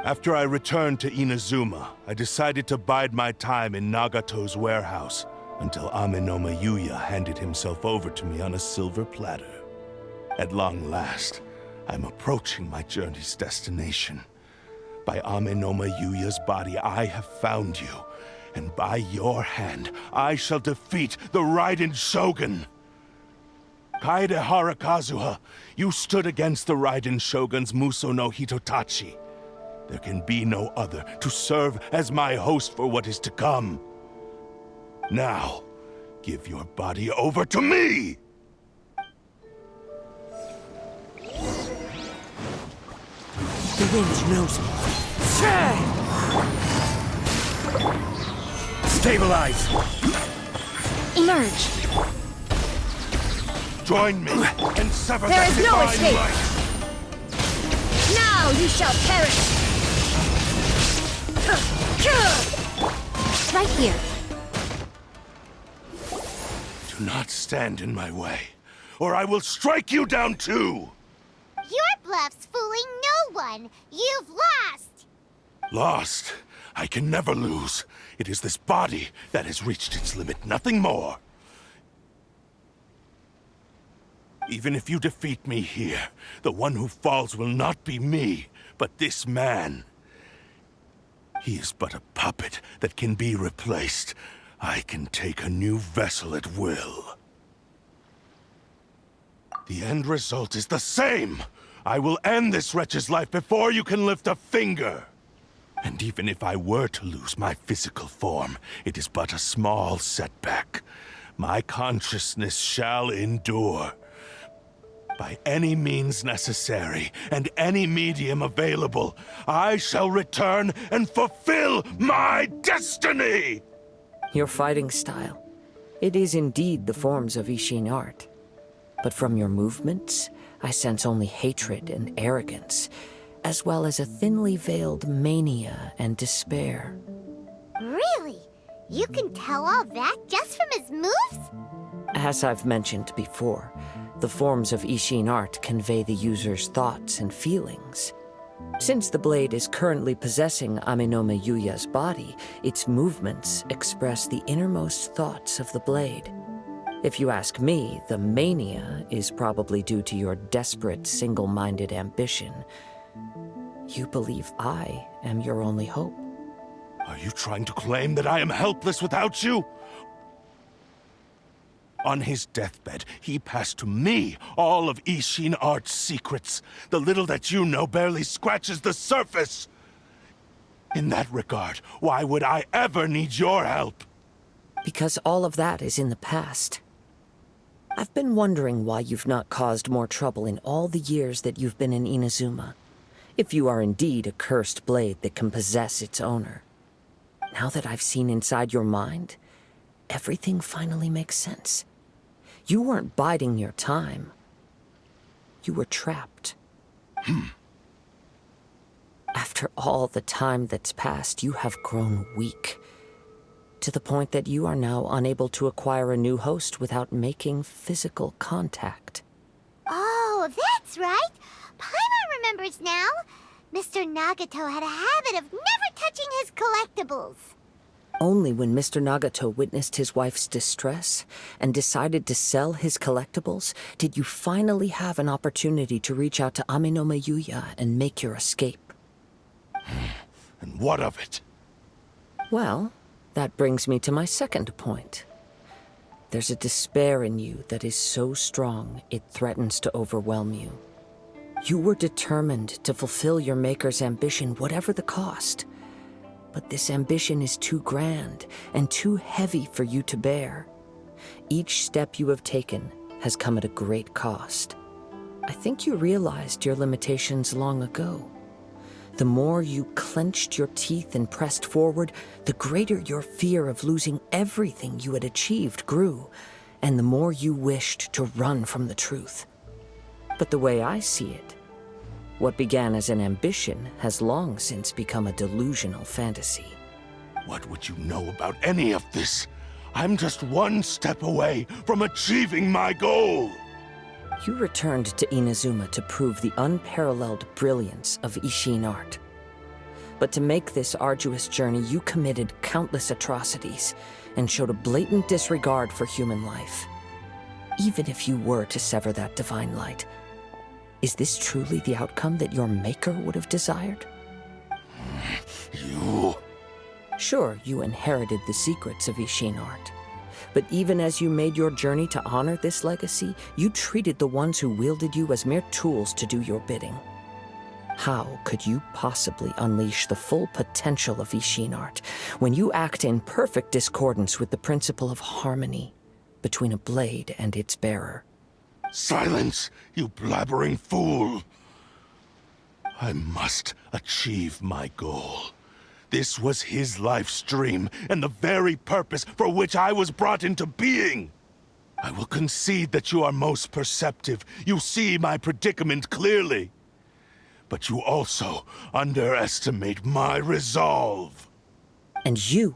After I returned to Inazuma, I decided to bide my time in Nagato's warehouse until Amenoma Yuya handed himself over to me on a silver platter. At long last, I'm approaching my journey's destination. By Amenoma Yuya's body, I have found you, and by your hand, I shall defeat the Raiden Shogun! Kaedehara Kazuha, you stood against the Raiden Shogun's Muso no Hitotachi. There can be no other to serve as my host for what is to come. Now, give your body over to me! The wind knows me. Stabilize! Emerge! Join me and sever There that is no divine escape. light! Now you shall perish! Right here. Do not stand in my way, or I will strike you down too! Your bluff's fooling no one! You've lost! Lost? I can never lose. It is this body that has reached its limit, nothing more. Even if you defeat me here, the one who falls will not be me, but this man. He is but a puppet that can be replaced. I can take a new vessel at will. The end result is the same! I will end this wretch's life before you can lift a finger! And even if I were to lose my physical form, it is but a small setback. My consciousness shall endure. By any means necessary, and any medium available, I shall return and fulfill my destiny! Your fighting style. It is indeed the forms of Ishin art. But from your movements, I sense only hatred and arrogance, as well as a thinly veiled mania and despair. Really? You can tell all that just from his moves? As I've mentioned before, the forms of Ishin art convey the user's thoughts and feelings. Since the blade is currently possessing Aminome Yuya's body, its movements express the innermost thoughts of the blade. If you ask me, the mania is probably due to your desperate, single-minded ambition. You believe I am your only hope. Are you trying to claim that I am helpless without you? On his deathbed, he passed to me all of Ishin art's secrets. The little that you know barely scratches the surface. In that regard, why would I ever need your help? Because all of that is in the past. I've been wondering why you've not caused more trouble in all the years that you've been in Inazuma. If you are indeed a cursed blade that can possess its owner. Now that I've seen inside your mind, everything finally makes sense. You weren't biding your time. You were trapped. After all the time that's passed, you have grown weak. To the point that you are now unable to acquire a new host without making physical contact. Oh, that's right. Paimon remembers now. Mr. Nagato had a habit of never touching his collectibles. Only when Mr. Nagato witnessed his wife's distress and decided to sell his collectibles did you finally have an opportunity to reach out to Aminome Yuya and make your escape. And what of it? Well, that brings me to my second point. There's a despair in you that is so strong it threatens to overwhelm you. You were determined to fulfill your maker's ambition, whatever the cost. But this ambition is too grand and too heavy for you to bear. Each step you have taken has come at a great cost. I think you realized your limitations long ago. The more you clenched your teeth and pressed forward, the greater your fear of losing everything you had achieved grew, and the more you wished to run from the truth. But the way I see it, what began as an ambition has long since become a delusional fantasy. What would you know about any of this? I'm just one step away from achieving my goal! You returned to Inazuma to prove the unparalleled brilliance of Ishin art. But to make this arduous journey, you committed countless atrocities and showed a blatant disregard for human life. Even if you were to sever that divine light, is this truly the outcome that your maker would have desired? You... Sure, you inherited the secrets of Ishin art. But even as you made your journey to honor this legacy, you treated the ones who wielded you as mere tools to do your bidding. How could you possibly unleash the full potential of Ishin art when you act in perfect discordance with the principle of harmony between a blade and its bearer? Silence, you blabbering fool! I must achieve my goal. This was his life's dream, and the very purpose for which I was brought into being. I will concede that you are most perceptive. You see my predicament clearly. But you also underestimate my resolve. And you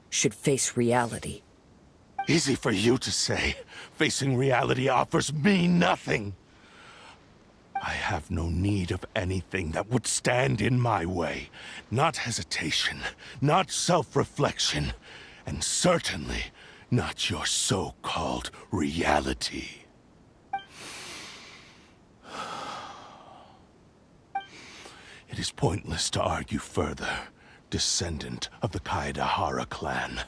should face reality. Easy for you to say. Facing reality offers me nothing. I have no need of anything that would stand in my way. Not hesitation, not self-reflection, and certainly not your so-called reality. It is pointless to argue further, descendant of the Kaedahara clan.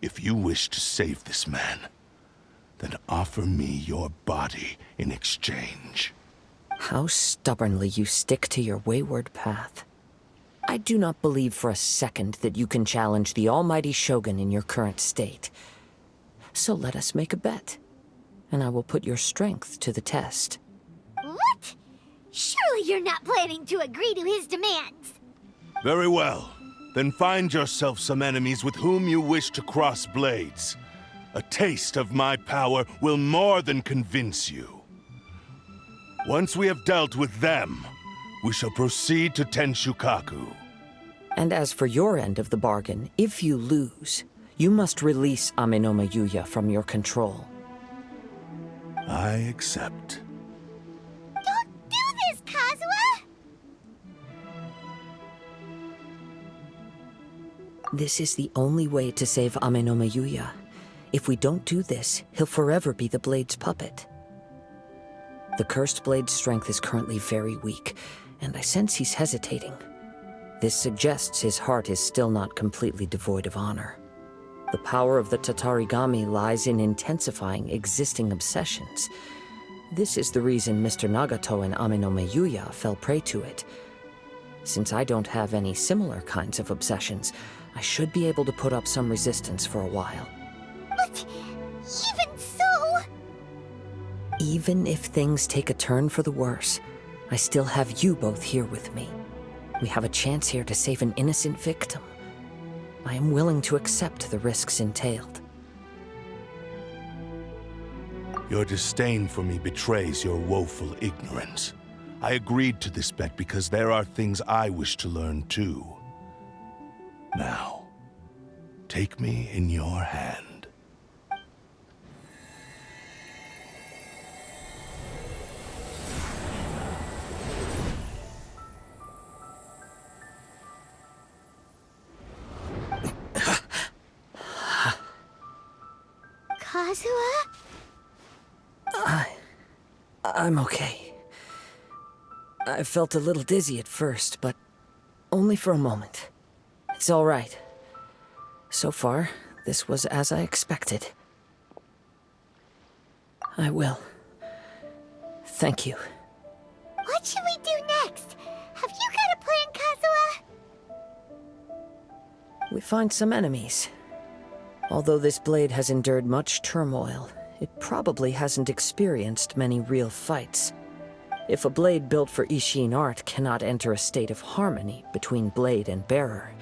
If you wish to save this man, then offer me your body in exchange. How stubbornly you stick to your wayward path. I do not believe for a second that you can challenge the almighty Shogun in your current state. So let us make a bet, and I will put your strength to the test. What? Surely you're not planning to agree to his demands. Very well. Then find yourself some enemies with whom you wish to cross blades. A taste of my power will more than convince you. Once we have dealt with them, we shall proceed to Tenshukaku. And as for your end of the bargain, if you lose, you must release Amenoma Yuya from your control. I accept. Don't do this, Kazuha! This is the only way to save Amenoma Yuya. If we don't do this, he'll forever be the Blade's puppet. The Cursed Blade's strength is currently very weak, and I sense he's hesitating. This suggests his heart is still not completely devoid of honor. The power of the Tatarigami lies in intensifying existing obsessions. This is the reason Mr. Nagato and Amenoma Yuya fell prey to it. Since I don't have any similar kinds of obsessions, I should be able to put up some resistance for a while. But even so... Even if things take a turn for the worse, I still have you both here with me. We have a chance here to save an innocent victim. I am willing to accept the risks entailed. Your disdain for me betrays your woeful ignorance. I agreed to this bet because there are things I wish to learn too. Now, take me in your hand. Kazuha? I'm okay. I felt a little dizzy at first, but only for a moment. It's all right. So far, this was as I expected. I will. Thank you. What should we do next? Have you got a plan, Kazuha? We find some enemies. Although this blade has endured much turmoil, it probably hasn't experienced many real fights. If a blade built for Ishin art cannot enter a state of harmony between blade and bearer,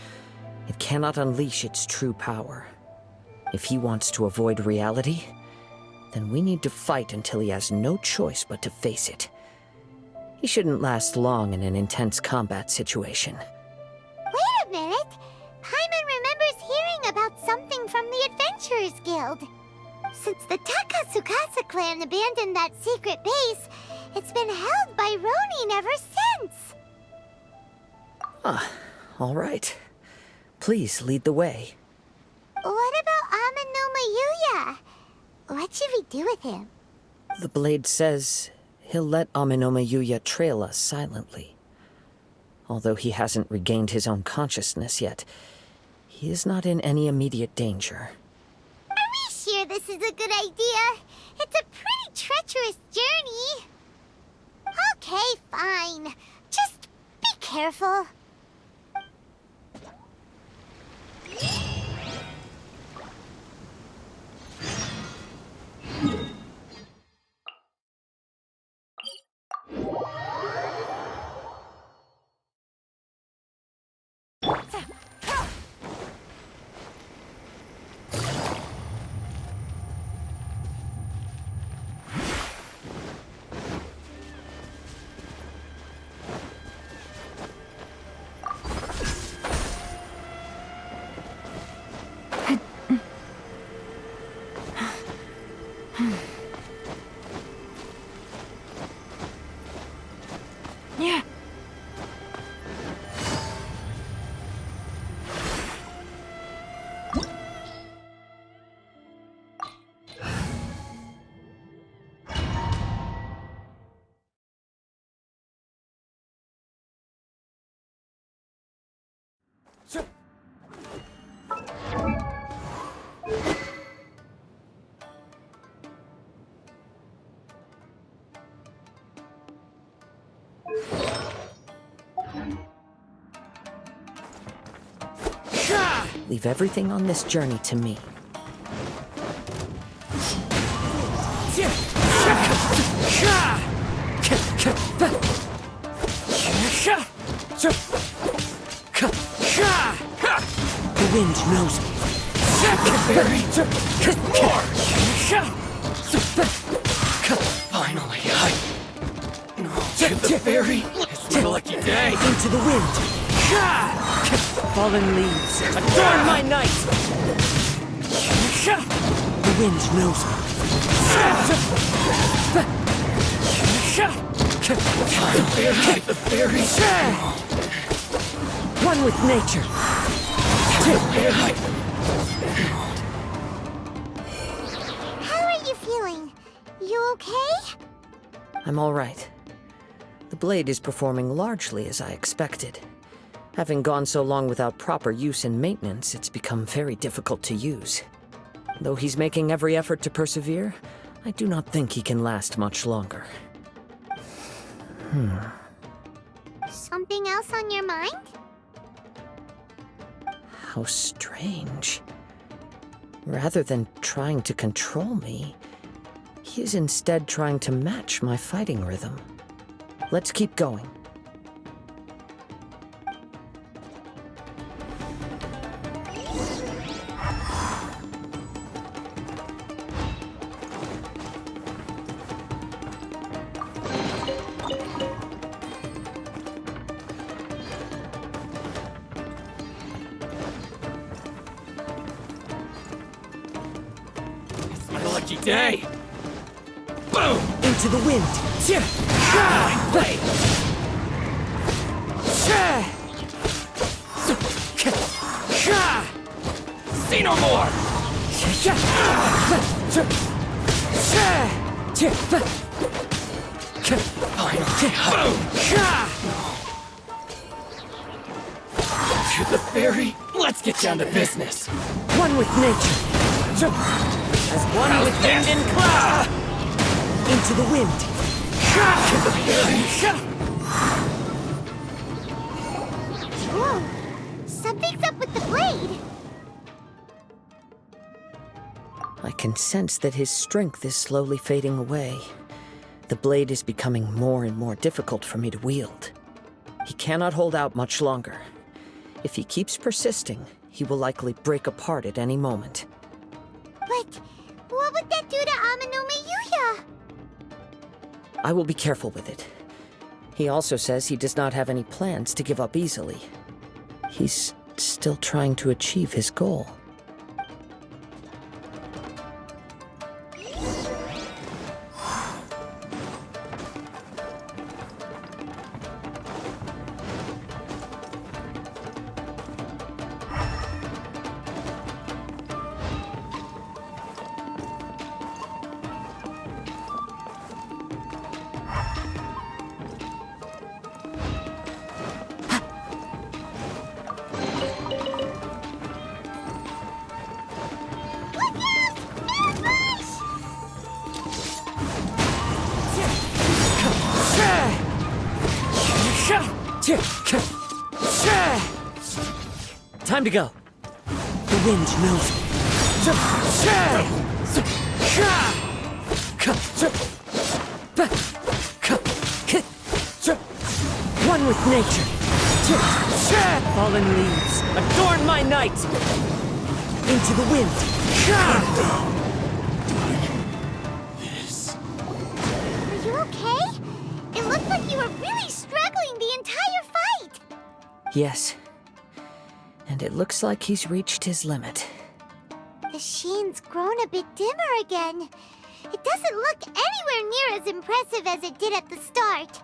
it cannot unleash its true power. If he wants to avoid reality, then we need to fight until he has no choice but to face it. He shouldn't last long in an intense combat situation. Wait a minute! Paimon remembers hearing about something from the Adventurers Guild. Since the Takasukasa clan abandoned that secret base, it's been held by Ronin ever since. All right. Please lead the way. What about Amenoma Yuya? What should we do with him? The blade says he'll let Amenoma Yuya trail us silently. Although he hasn't regained his own consciousness yet, he is not in any immediate danger. Are we sure this is a good idea? It's a pretty treacherous journey. Okay, fine. Just be careful. Yeah. Leave everything on this journey to me. The wind knows me. Finally, to the ferry. It's my lucky day. Into the wind. Fallen leaves, adorn my night! The wind knows me. The ferry. One with nature. How are you feeling? You okay? I'm all right. The blade is performing largely as I expected. Having gone so long without proper use and maintenance, it's become very difficult to use. Though he's making every effort to persevere, I do not think he can last much longer. Something else on your mind? How strange. Rather than trying to control me, he is instead trying to match my fighting rhythm. Let's keep going. Lucky day. Boom! Into the wind. Blade. See no more. Boom! To the ferry. Let's get down to business. One with nature. As one with wind and cloud. Into the wind. Whoa! Something's up with the blade! I can sense that his strength is slowly fading away. The blade is becoming more and more difficult for me to wield. He cannot hold out much longer. If he keeps persisting, he will likely break apart at any moment. But what would that do to Amanome Yuya? I will be careful with it. He also says he does not have any plans to give up easily. He's still trying to achieve his goal. Time to go. The wind knows me. One with nature. Fallen leaves, adorn my night. Into the wind. Are you okay? It looked like you were really struggling the entire fight! Yes. And it looks like he's reached his limit. The sheen's grown a bit dimmer again. It doesn't look anywhere near as impressive as it did at the start.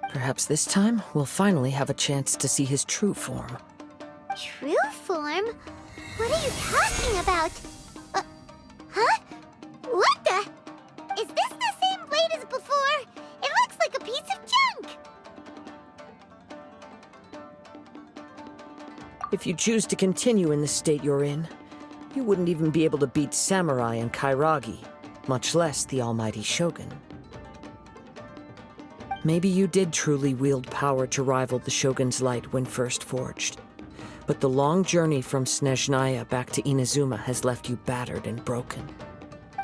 Perhaps this time, we'll finally have a chance to see his true form. True form? What are you talking about? Huh? What the? Is this the same blade as before? It looks like a piece of junk! If you choose to continue in the state you're in, you wouldn't even be able to beat Samurai and Kairagi, much less the almighty Shogun. Maybe you did truly wield power to rival the Shogun's light when first forged. But the long journey from Snezhnaya back to Inazuma has left you battered and broken.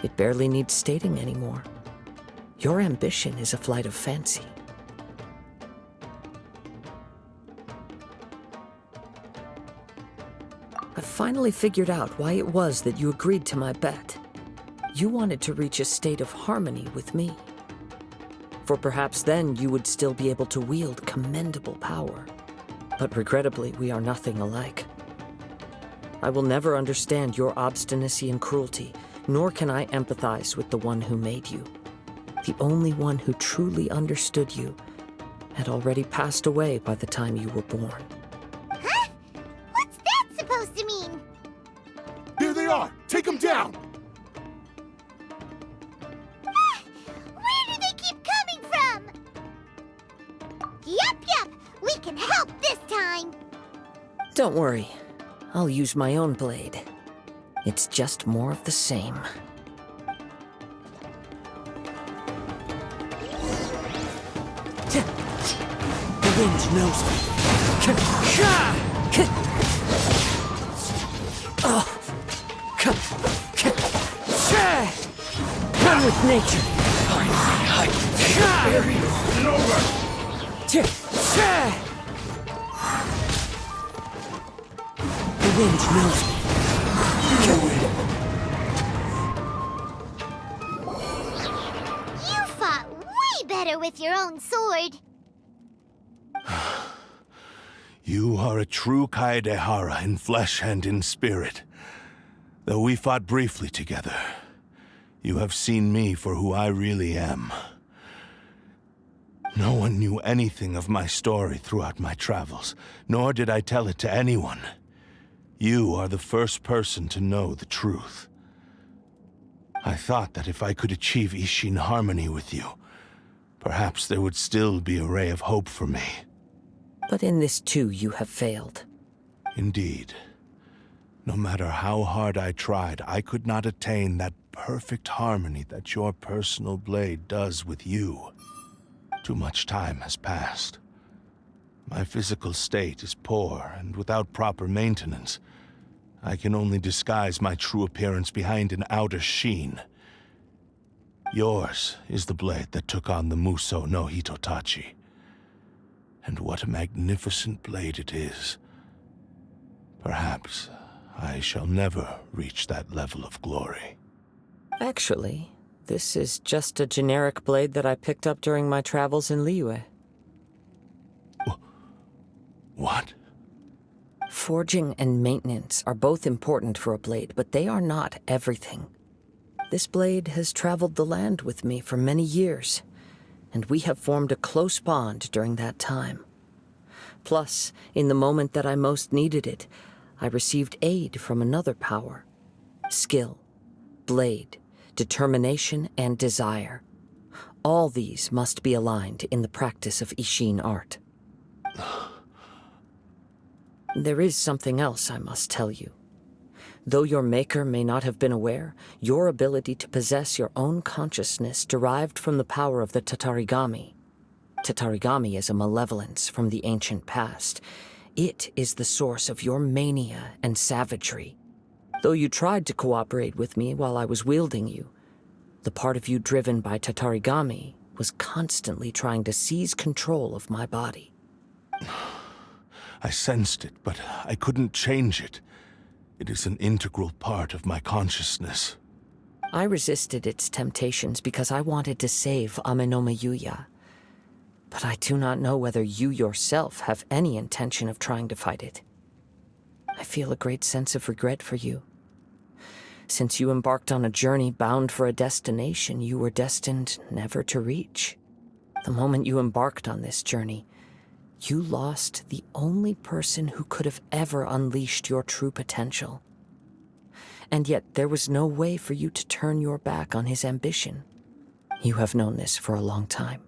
It barely needs stating anymore. Your ambition is a flight of fancy. I finally figured out why it was that you agreed to my bet. You wanted to reach a state of harmony with me. For perhaps then you would still be able to wield commendable power. But regrettably, we are nothing alike. I will never understand your obstinacy and cruelty, nor can I empathize with the one who made you. The only one who truly understood you had already passed away by the time you were born. Huh? What's that supposed to mean? Here they are! Take them down! Where do they keep coming from? Yup, we can help this time. Don't worry. I'll use my own blade. It's just more of the same. The wind knows me. One with nature. The wind knows me. You fought way better with your own sword. You are a true Kaedehara in flesh and in spirit. Though we fought briefly together, you have seen me for who I really am. No one knew anything of my story throughout my travels, nor did I tell it to anyone. You are the first person to know the truth. I thought that if I could achieve Ishin harmony with you, perhaps there would still be a ray of hope for me. But in this too, you have failed. Indeed. No matter how hard I tried, I could not attain that perfect harmony that your personal blade does with you. Too much time has passed. My physical state is poor, and without proper maintenance, I can only disguise my true appearance behind an outer sheen. Yours is the blade that took on the Muso no Hitotachi. And what a magnificent blade it is. Perhaps I shall never reach that level of glory. Actually, this is just a generic blade that I picked up during my travels in Liyue. What? Forging and maintenance are both important for a blade, but they are not everything. This blade has traveled the land with me for many years, and we have formed a close bond during that time. Plus, in the moment that I most needed it, I received aid from another power. Skill, blade, determination, and desire. All these must be aligned in the practice of Ishin art. There is something else I must tell you. Though your maker may not have been aware, your ability to possess your own consciousness derived from the power of the Tatarigami. Tatarigami is a malevolence from the ancient past. It is the source of your mania and savagery. Though you tried to cooperate with me while I was wielding you, the part of you driven by Tatarigami was constantly trying to seize control of my body. I sensed it, but I couldn't change it. It is an integral part of my consciousness. I resisted its temptations because I wanted to save Amenoma Yuya. But I do not know whether you yourself have any intention of trying to fight it. I feel a great sense of regret for you. Since you embarked on a journey bound for a destination you were destined never to reach. The moment you embarked on this journey, you lost the only person who could have ever unleashed your true potential. And yet there was no way for you to turn your back on his ambition. You have known this for a long time.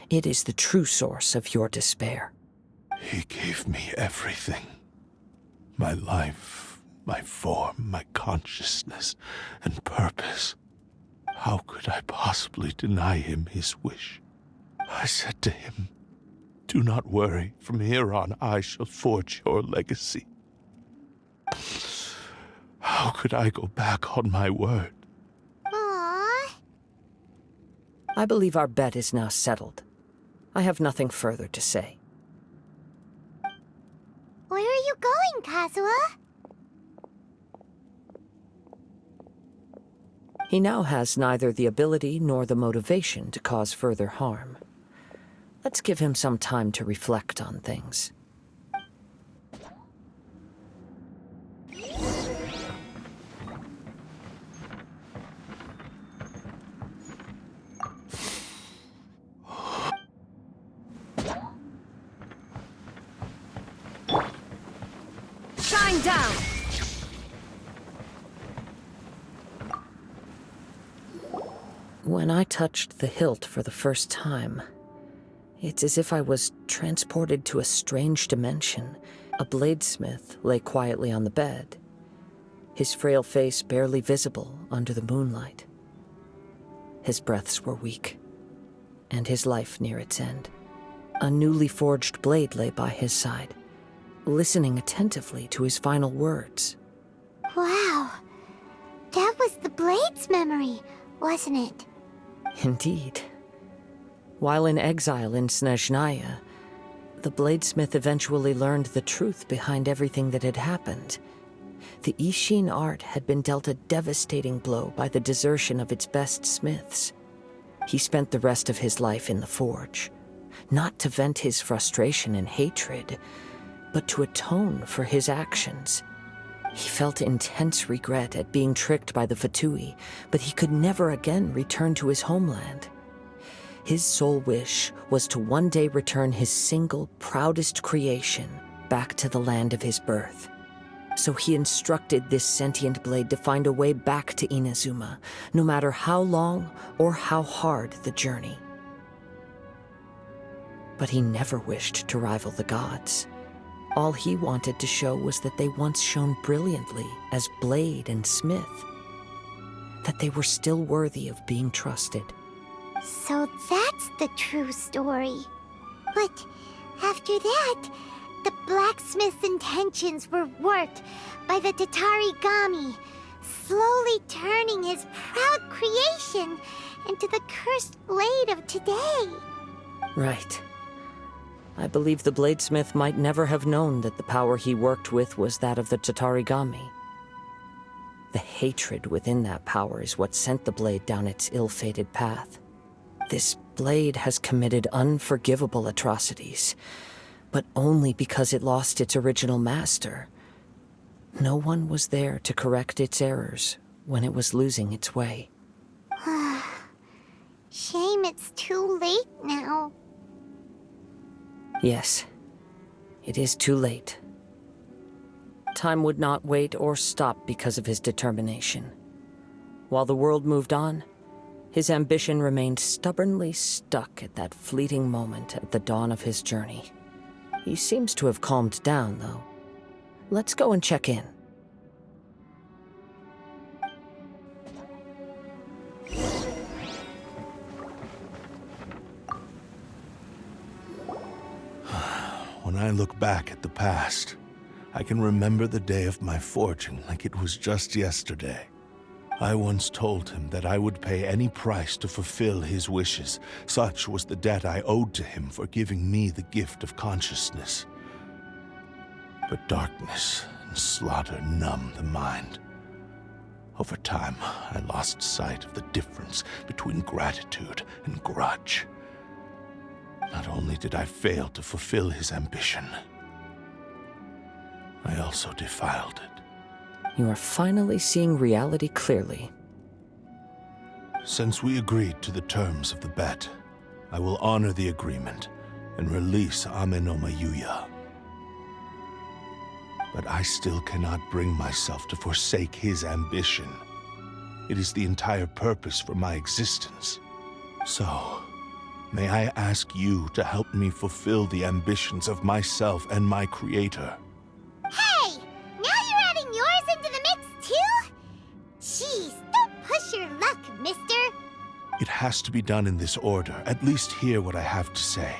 It is the true source of your despair. He gave me everything. My life, my form, my consciousness, and purpose. How could I possibly deny him his wish? said to him, "Do not worry. From here on, I shall forge your legacy." How could I go back on my word? Aww. I believe our bet is now settled. I have nothing further to say. Where are you going, Kazuha? He now has neither the ability nor the motivation to cause further harm. Let's give him some time to reflect on things. Shine down! When I touched the hilt for the first time, it's as if I was transported to a strange dimension. A bladesmith lay quietly on the bed, his frail face barely visible under the moonlight. His breaths were weak, and his life near its end. A newly forged blade lay by his side, listening attentively to his final words. Wow. That was the Blade's memory, wasn't it? Indeed. While in exile in Snezhnaya, the bladesmith eventually learned the truth behind everything that had happened. The Ishin art had been dealt a devastating blow by the desertion of its best smiths. He spent the rest of his life in the forge, not to vent his frustration and hatred, but to atone for his actions. He felt intense regret at being tricked by the Fatui, but he could never again return to his homeland. His sole wish was to one day return his single, proudest creation back to the land of his birth. So he instructed this sentient blade to find a way back to Inazuma, no matter how long or how hard the journey. But he never wished to rival the gods. All he wanted to show was that they once shone brilliantly as blade and smith, that they were still worthy of being trusted. So that's the true story. But after that, the blacksmith's intentions were worked by the Tatarigami, slowly turning his proud creation into the cursed blade of today. Right. I believe the bladesmith might never have known that the power he worked with was that of the Tatarigami. The hatred within that power is what sent the blade down its ill-fated path. This blade has committed unforgivable atrocities, but only because it lost its original master. No one was there to correct its errors when it was losing its way. Shame it's too late now. Yes, it is too late. Time would not wait or stop because of his determination. While the world moved on, his ambition remained stubbornly stuck at that fleeting moment at the dawn of his journey. He seems to have calmed down, though. Let's go and check in. When I look back at the past, I can remember the day of my forging like it was just yesterday. I once told him that I would pay any price to fulfill his wishes. Such was the debt I owed to him for giving me the gift of consciousness. But darkness and slaughter numb the mind. Over time, I lost sight of the difference between gratitude and grudge. Not only did I fail to fulfill his ambition, I also defiled it. You are finally seeing reality clearly. Since we agreed to the terms of the bet, I will honor the agreement and release Amenoma Yuya. But I still cannot bring myself to forsake his ambition. It is the entire purpose for my existence. So, may I ask you to help me fulfill the ambitions of myself and my creator? Hey! Now you're adding yours into the mix, too? Jeez, don't push your luck, mister. It has to be done in this order. At least hear what I have to say.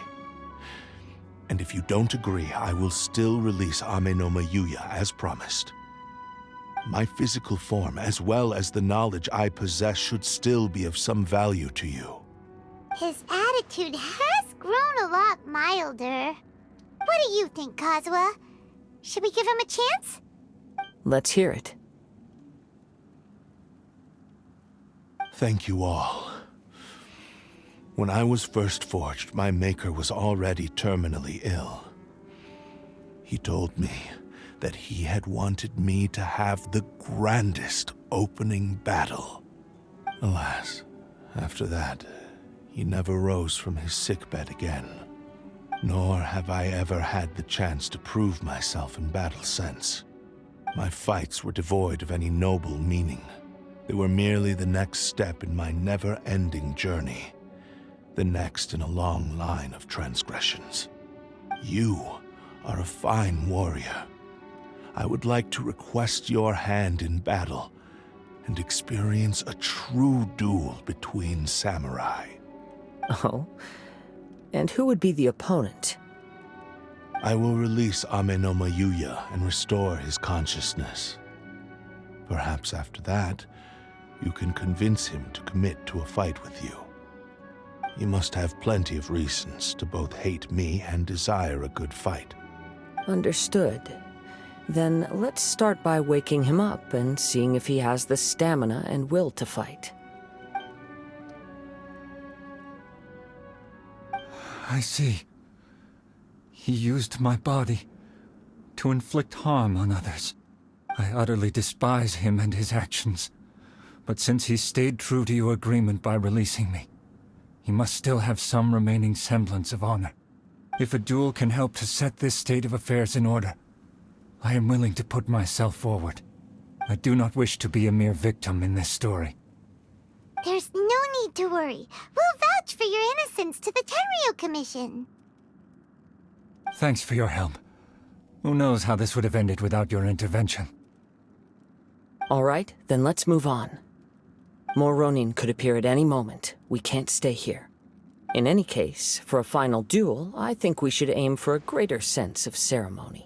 And if you don't agree, I will still release Ame no Mayuya as promised. My physical form, as well as the knowledge I possess, should still be of some value to you. His attitude has grown a lot milder. What do you think, Kazuha? Should we give him a chance? Let's hear it. Thank you all. When I was first forged, my maker was already terminally ill. He told me that he had wanted me to have the grandest opening battle. Alas, after that, he never rose from his sickbed again. Nor have I ever had the chance to prove myself in battle since. My fights were devoid of any noble meaning. They were merely the next step in my never-ending journey. The next in a long line of transgressions. You are a fine warrior. I would like to request your hand in battle and experience a true duel between samurai. Oh? And who would be the opponent? I will release Ame no Mayuya and restore his consciousness. Perhaps after that, you can convince him to commit to a fight with you. He must have plenty of reasons to both hate me and desire a good fight. Understood. Then let's start by waking him up and seeing if he has the stamina and will to fight. I see. He used my body to inflict harm on others. I utterly despise him and his actions. But since he stayed true to your agreement by releasing me, he must still have some remaining semblance of honor. If a duel can help to set this state of affairs in order, I am willing to put myself forward. I do not wish to be a mere victim in this story. There's no need to worry. We'll vouch for your innocence to the Tenryu Commission. Thanks for your help. Who knows how this would have ended without your intervention? All right, then let's move on. More Ronin could appear at any moment. We can't stay here. In any case, for a final duel, I think we should aim for a greater sense of ceremony.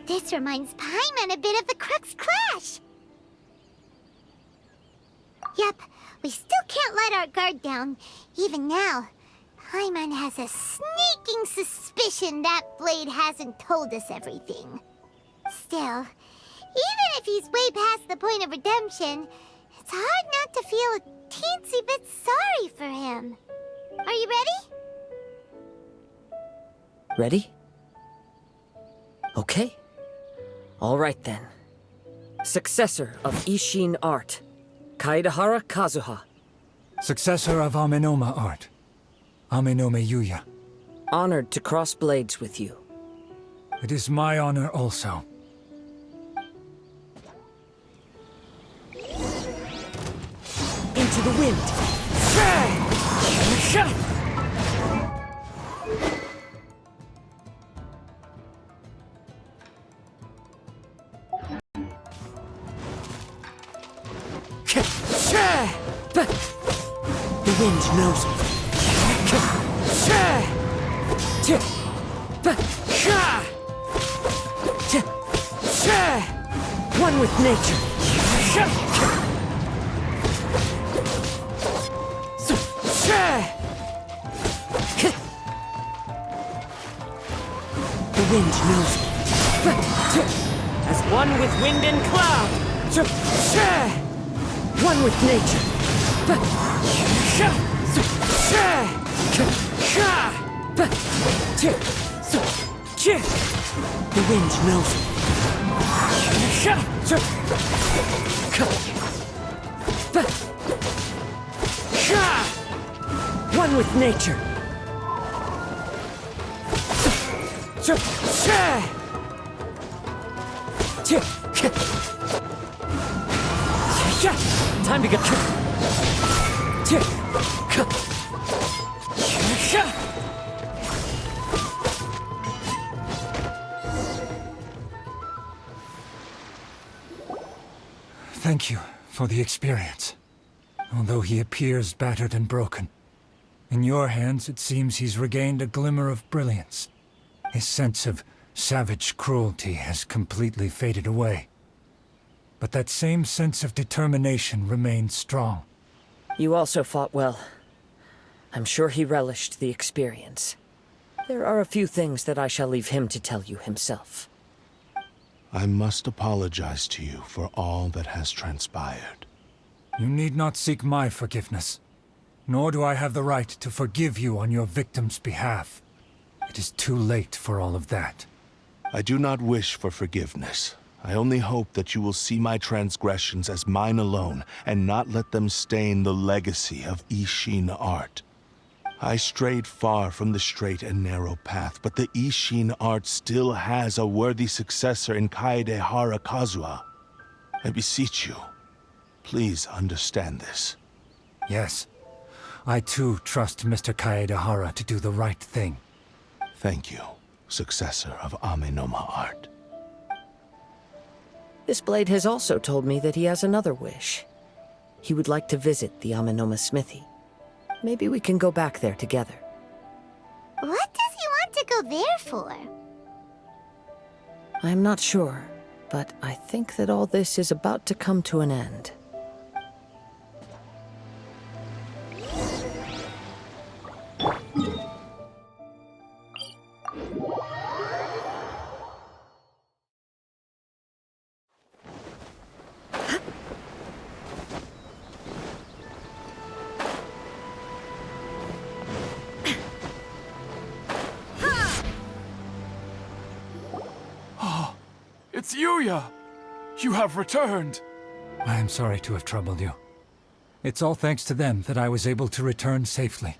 This reminds Paimon a bit of the Crux Clash. Yep, we still can't let our guard down. Even now, Paimon has a sneaking suspicion that Blade hasn't told us everything. Still, even if he's way past the point of redemption, it's hard not to feel a teensy bit sorry for him. Are you ready? Ready? Okay. All right then. Successor of Ishin art, Kaedahara Kazuha. Successor of Amenoma art, Ame no Mayuya. Honored to cross blades with you. It is my honor also. Into the wind! The wind knows me. One with nature. The wind knows me. As one with wind and cloud. One with nature. The wind knows me. One with nature. Time to go. Thank you for the experience. Although he appears battered and broken, in your hands it seems he's regained a glimmer of brilliance. His sense of savage cruelty has completely faded away. But that same sense of determination remains strong. You also fought well. I'm sure he relished the experience. There are a few things that I shall leave him to tell you himself. I must apologize to you for all that has transpired. You need not seek my forgiveness. Nor do I have the right to forgive you on your victim's behalf. It is too late for all of that. I do not wish for forgiveness. I only hope that you will see my transgressions as mine alone, and not let them stain the legacy of Ishin art. I strayed far from the straight and narrow path, but the Ishin art still has a worthy successor in Kaedehara Kazuha. I beseech you, please understand this. Yes, I too trust Mr. Kaedehara to do the right thing. Thank you, successor of Amenoma art. This blade has also told me that he has another wish. He would like to visit the Amenoma smithy. Maybe we can go back there together. What does he want to go there for? I'm not sure, but I think that all this is about to come to an end. It's Yuya! You have returned! I am sorry to have troubled you. It's all thanks to them that I was able to return safely.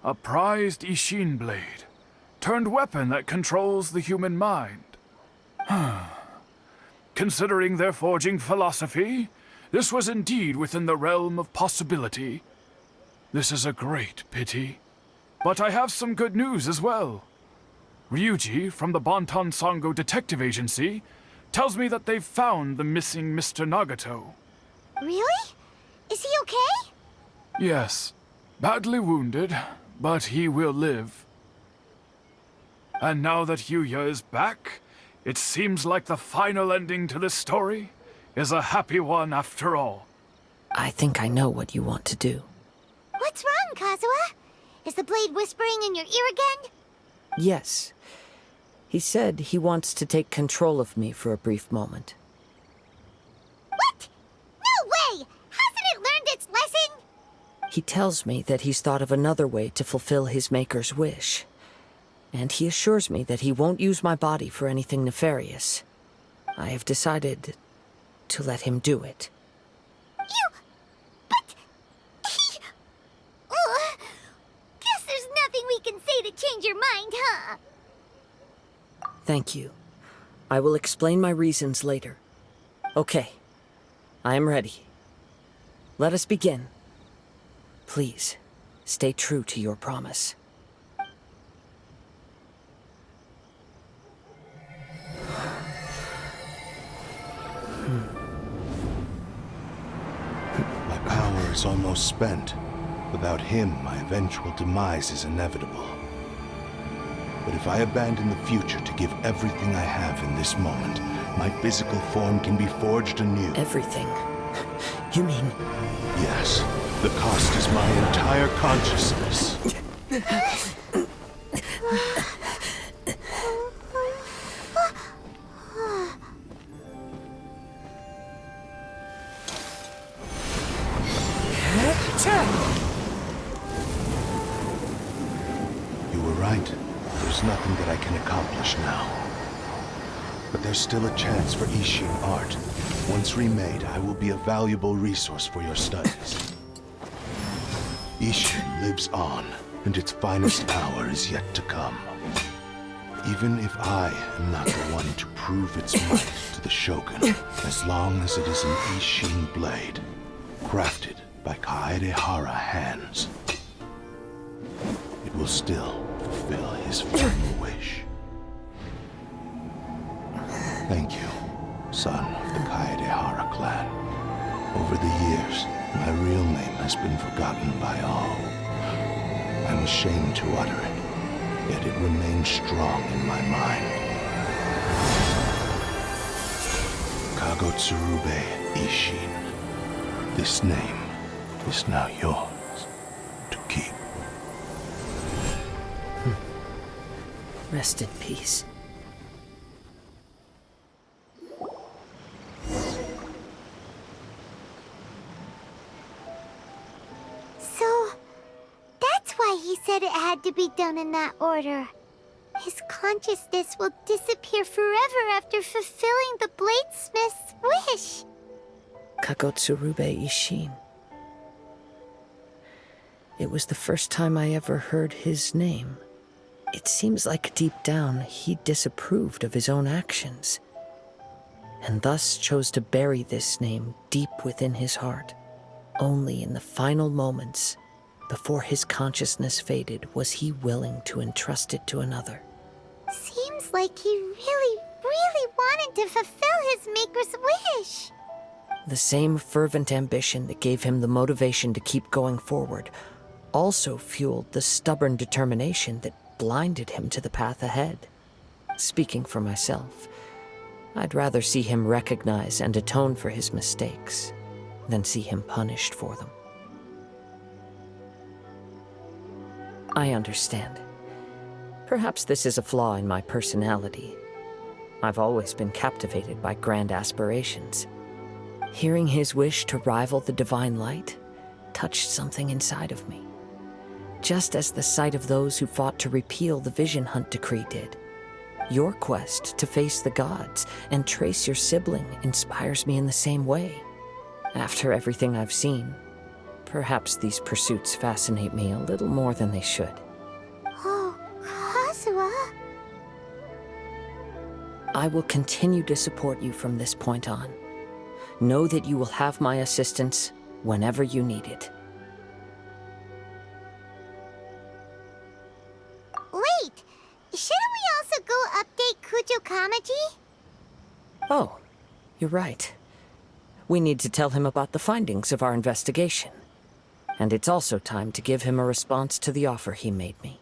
A prized Ishin blade, turned weapon that controls the human mind. Considering their forging philosophy, this was indeed within the realm of possibility. This is a great pity. But I have some good news as well. Ryuji, from the Bonton Sango Detective Agency, tells me that they've found the missing Mr. Nagato. Really? Is he okay? Yes, badly wounded, but he will live. And now that Yuya is back, it seems like the final ending to this story is a happy one after all. I think I know what you want to do. What's wrong, Kazuha? Is the blade whispering in your ear again? Yes. He said he wants to take control of me for a brief moment. What? No way! Hasn't it learned its lesson? He tells me that he's thought of another way to fulfill his maker's wish. And he assures me that he won't use my body for anything nefarious. I have decided to let him do it. But he... Ugh. Guess there's nothing we can say to change your mind, huh? Thank you. I will explain my reasons later. Okay. I am ready. Let us begin. Please, stay true to your promise. My power is almost spent. Without him, my eventual demise is inevitable. But if I abandon the future to give everything I have in this moment, my physical form can be forged anew. Everything? You mean... Yes. The cost is my entire consciousness. There's nothing that I can accomplish now. But there's still a chance for Ishin art. Once remade, I will be a valuable resource for your studies. Ishin lives on, and its finest hour is yet to come. Even if I am not the one to prove its might to the Shogun, as long as it is an Ishin blade, crafted by Kaedehara hands, it will still fulfill his final wish. Thank you, son of the Kaedehara clan. Over the years, my real name has been forgotten by all. I'm ashamed to utter it, yet it remains strong in my mind. Kagotsurube Ishin. This name is now yours to keep. Rest in peace. So, that's why he said it had to be done in that order. His consciousness will disappear forever after fulfilling the bladesmith's wish. Kagotsurube Ishin. It was the first time I ever heard his name. It seems like deep down he disapproved of his own actions, and thus chose to bury this name deep within his heart. Only in the final moments, before his consciousness faded, was he willing to entrust it to another. Seems like he really, really wanted to fulfill his maker's wish. The same fervent ambition that gave him the motivation to keep going forward also fueled the stubborn determination that blinded him to the path ahead. Speaking for myself, I'd rather see him recognize and atone for his mistakes than see him punished for them. I understand. Perhaps this is a flaw in my personality. I've always been captivated by grand aspirations. Hearing his wish to rival the divine light touched something inside of me, just as the sight of those who fought to repeal the Vision Hunt decree did. Your quest to face the gods and trace your sibling inspires me in the same way. After everything I've seen, perhaps these pursuits fascinate me a little more than they should. Oh, Kazuha. I will continue to support you from this point on. Know that you will have my assistance whenever you need it. Wait, shouldn't we also go update Kujo Kamaji? Oh, you're right. We need to tell him about the findings of our investigation. And it's also time to give him a response to the offer he made me.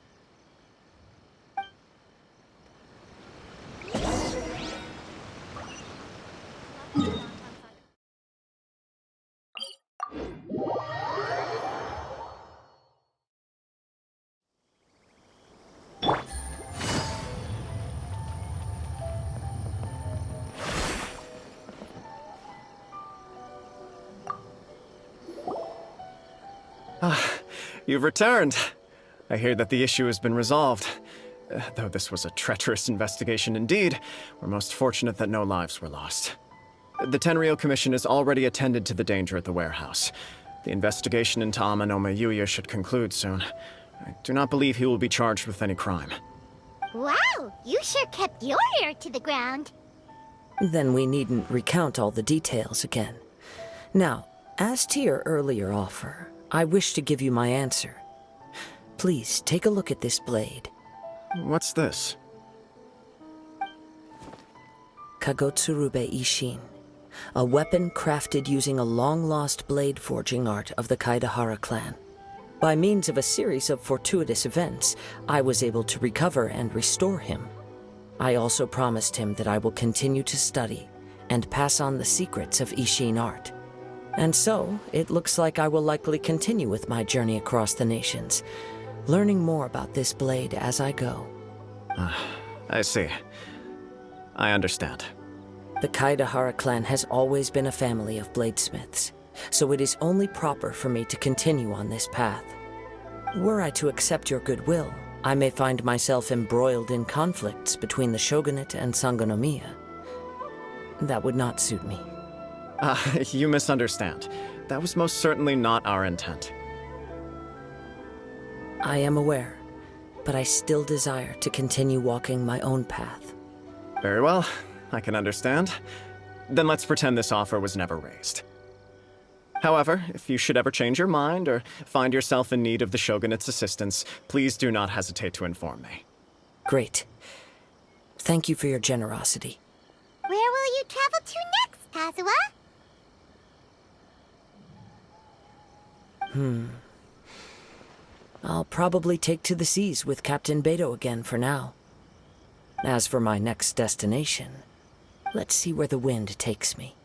You've returned. I hear that the issue has been resolved. Though this was a treacherous investigation indeed, we're most fortunate that no lives were lost. The Tenryou Commission has already attended to the danger at the warehouse. The investigation into Amanome Yuya should conclude soon. I do not believe he will be charged with any crime. Wow, you sure kept your ear to the ground. Then we needn't recount all the details again. Now, as to your earlier offer, I wish to give you my answer. Please take a look at this blade. What's this? Kagotsurube Ishin, a weapon crafted using a long-lost blade forging art of the Kaedehara clan. By means of a series of fortuitous events, I was able to recover and restore him. I also promised him that I will continue to study and pass on the secrets of Ishin art. And so, it looks like I will likely continue with my journey across the nations, learning more about this blade as I go. I see. I understand. The Kaedehara clan has always been a family of bladesmiths, so it is only proper for me to continue on this path. Were I to accept your goodwill, I may find myself embroiled in conflicts between the shogunate and Sangonomiya. That would not suit me. You misunderstand. That was most certainly not our intent. I am aware, but I still desire to continue walking my own path. Very well, I can understand. Then let's pretend this offer was never raised. However, if you should ever change your mind or find yourself in need of the Shogunate's assistance, please do not hesitate to inform me. Great. Thank you for your generosity. Where will you travel to next, Kazuha? I'll probably take to the seas with Captain Beto again for now. As for my next destination, let's see where the wind takes me.